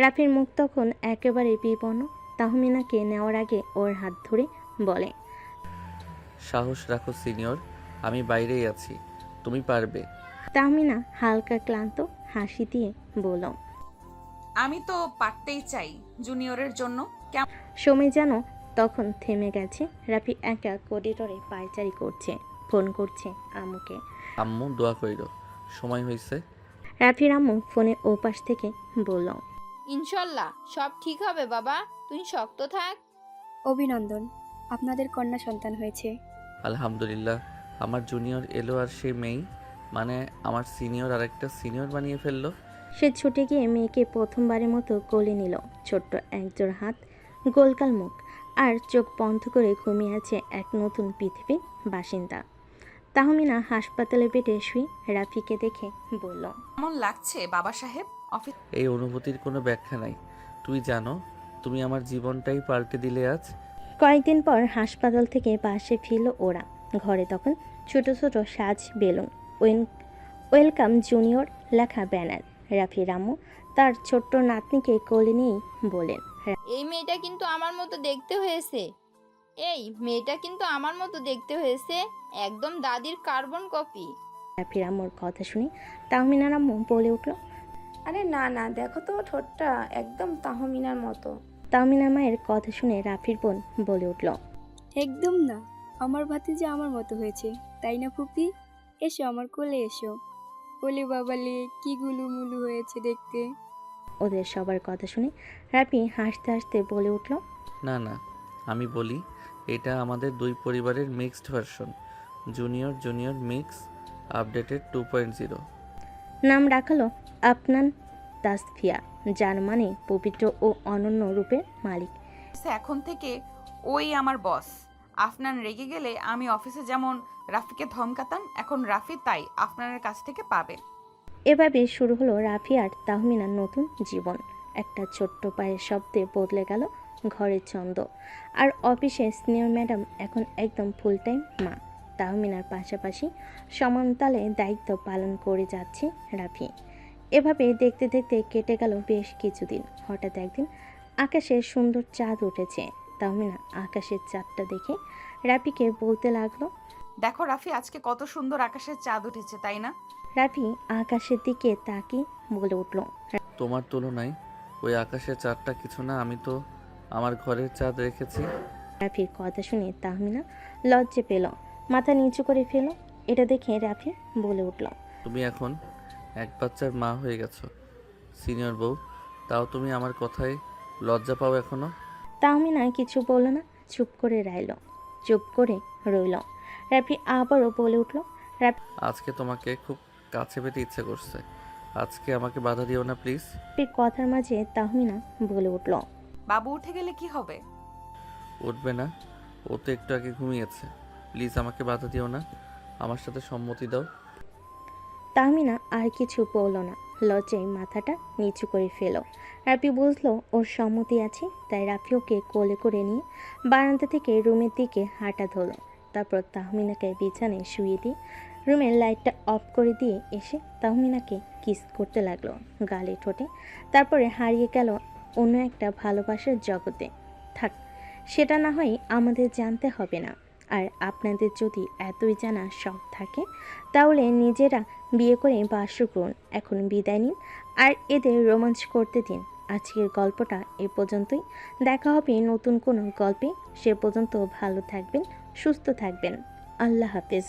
রাফির মুখ তখন একেবারে বিপন্ন। তাহমিনাকে নেওয়ার আগে ওর হাত ধরে বলে, সাহস রাখো সিনিয়র, আমি বাইরেই আছি, তুমি পারবে। তাহমিনা হালকা ক্লান্ত হাসি দিয়ে বলল, আমি তো পারতেই চাই জুনিয়রের জন্য। সময় যেন তখন থেমে গেছে। রাফি একা করিডোরে পায়চারি করছে। ফোন করছে আম্মুকে। আম্মু দোয়া কইর, সময় হয়েছে। রাফির আম্মু ফোনের ওপাশ থেকে বলল, ইনশাল্লাহ সব ঠিক হবে বাবা, তুই শক্ত থাক। অভিনন্দন, আপনাদের কন্যা সন্তান হয়েছে। আলহামদুলিল্লাহ। আমার জুনিয়র এলো আর সে মেয়ে, মানে আমার সিনিয়র আরেকটা সিনিয়র বানিয়ে ফেললো। সে ছুটে গিয়ে মেয়েকে প্রথমবারের মতো কোলে নিল। ছোট্ট একজোড় হাত, গোলকাল মুখ, আর চোখ বন্ধ করে ঘুমিয়ে আছে এক নতুন পৃথিবীর বাসিন্দা। তাহমিনা হাসপাতালে বেডে শুয়ে রাফিকে দেখে বলল, কেমন লাগছে বাবা সাহেব? অফিস এই অনুভূতির কোনো ব্যাখ্যা নাই। তুই জানো, তুমি আমার জীবনটাই পাল্টে দিলে আজ। কয়েকদিন পর হাসপাতাল থেকে বাসে ফিরল ওরা। ঘরে তখন ছোট ছোট সাজ বেলুন, ওয়েলকাম জুনিয়র লেখা ব্যানার। রাফি রামু তার ছোট্ট নাতনিকে কোলে নিয়েই বলেন, এই মেয়েটা কিন্তু আমার মতো দেখতে হয়েছে, এই মেয়েটা কিন্তু আমার মতো দেখতে হয়েছে, একদম দাদির কার্বন কপি। রাফি রামুর কথা শুনে তাহমিনা রাম্মু বলে উঠল, আরে না না, দেখো তো ঠোঁটটা একদম তাহমিনার মতো। তাহমিনা মায়ের কথা শুনে রাফির বোন বলে উঠল, একদম না, আমার ভাতিজা আমার মতো হয়েছে, তাই না ফুপি? এসো আমার কোলে এসো। ওলে বাবালে কি গুলুমুলু হয়েছে দেখতে। ওদের সবার কথা শুনে রাফি হাসতে হাসতে বলে উঠল, না না, আমি বলি এটা আমাদের দুই পরিবারের mixed version, junior junior mix updated 2.0। নাম রাখালো আপনান তাসফিয়া, যার মানে পবিত্র ও অনন্য রূপের মালিক। এখন থেকে ওই আমার বস। আফনান রেগে গেলে আমি অফিসে যেমন রাফিকে ধমকাতাম, এখন রাফি তাই আফনানের কাছ থেকে পাবে। এভাবে শুরু হলো রাফি আর তাহমিনার নতুন জীবন। একটা ছোট্ট পায়ের শব্দে বদলে গেল ঘরের ছন্দ। আর অফিসে সিনিয়র ম্যাডাম এখন একদম ফুল টাইম মা। তাহমিনার পাশাপাশি সমানতালে দায়িত্ব পালন করে যাচ্ছে রাফি। এভাবে দেখতে দেখতে কেটে গেল বেশ কিছুদিন। হঠাৎ একদিন আকাশে সুন্দর চাঁদ উঠেছে। তাহমিনা আকাশের চাঁদটা দেখে রাফিকে বলতে লাগলো, দেখো রাফি, আজকে কত সুন্দর আকাশের চাঁদ উঠেছে, তাই না? রাফি আকাশের দিকে তাকিয়ে বলে উঠল, তোমার তুলনায় ওই আকাশের চাঁদটা কিছু না, আমি তো আমার ঘরের চাঁদ রেখেছি। রাফির কথা শুনে তাহমিনা লজ্জে পেল, মাথা নিচু করে ফেল। এটা দেখে রাফি বলে উঠল, তুমি এখন এক বাচ্চার মা হয়ে গেছো, সিনিয়র বউ, তাও তুমি আমার কথায় লজ্জা পাও এখনো? তাহমিনা কিছু বলল না, চুপ করে রইল। রাফি আবারও বলে উঠল, আজকে তোমাকে খুব কাছে পেতে ইচ্ছে করছে, আজকে আমাকে বাধা দিও না প্লিজ। রাফির কথার মাঝে তাহমিনা বলে উঠল, বাবু উঠে গেলে কি হবে? উঠবে না, ও তো একটু আগে ঘুমিয়েছে, প্লিজ আমাকে বাধা দিও না, আমার সাথে সম্মতি দাও। তাহমিনা আর কিছু বলল না, লজ্জায় মাথাটা নিচু করে ফেল। রাফি বুঝলো ওর সম্মতি আছে, তাই রাফি ওকে কোলে করে নিয়ে বারান্দা থেকে রুমের দিকে হাঁটা ধরল। তারপর তাহমিনাকে বিছানায় শুয়ে দিয়ে রুমের লাইটটা অফ করে দিয়ে এসে তাহমিনাকে কিস করতে লাগলো গালে ঠোঁটে। তারপরে হারিয়ে গেল অন্য একটা ভালোবাসার জগতে। থাক, সেটা না হয় আমাদের জানতে হবে না। আর আপনাদের যদি এতই জানা শখ থাকে তাহলে নিজেরা বিয়ে করে বাস করুন। এখন বিদায় নিন আর এদের রোমাঞ্চ করতে দিন। আজকের গল্পটা এ পর্যন্তই। দেখা হবে নতুন কোনো গল্পে। সে পর্যন্ত ভালো থাকবেন, সুস্থ থাকবেন। আল্লাহ হাফেজ।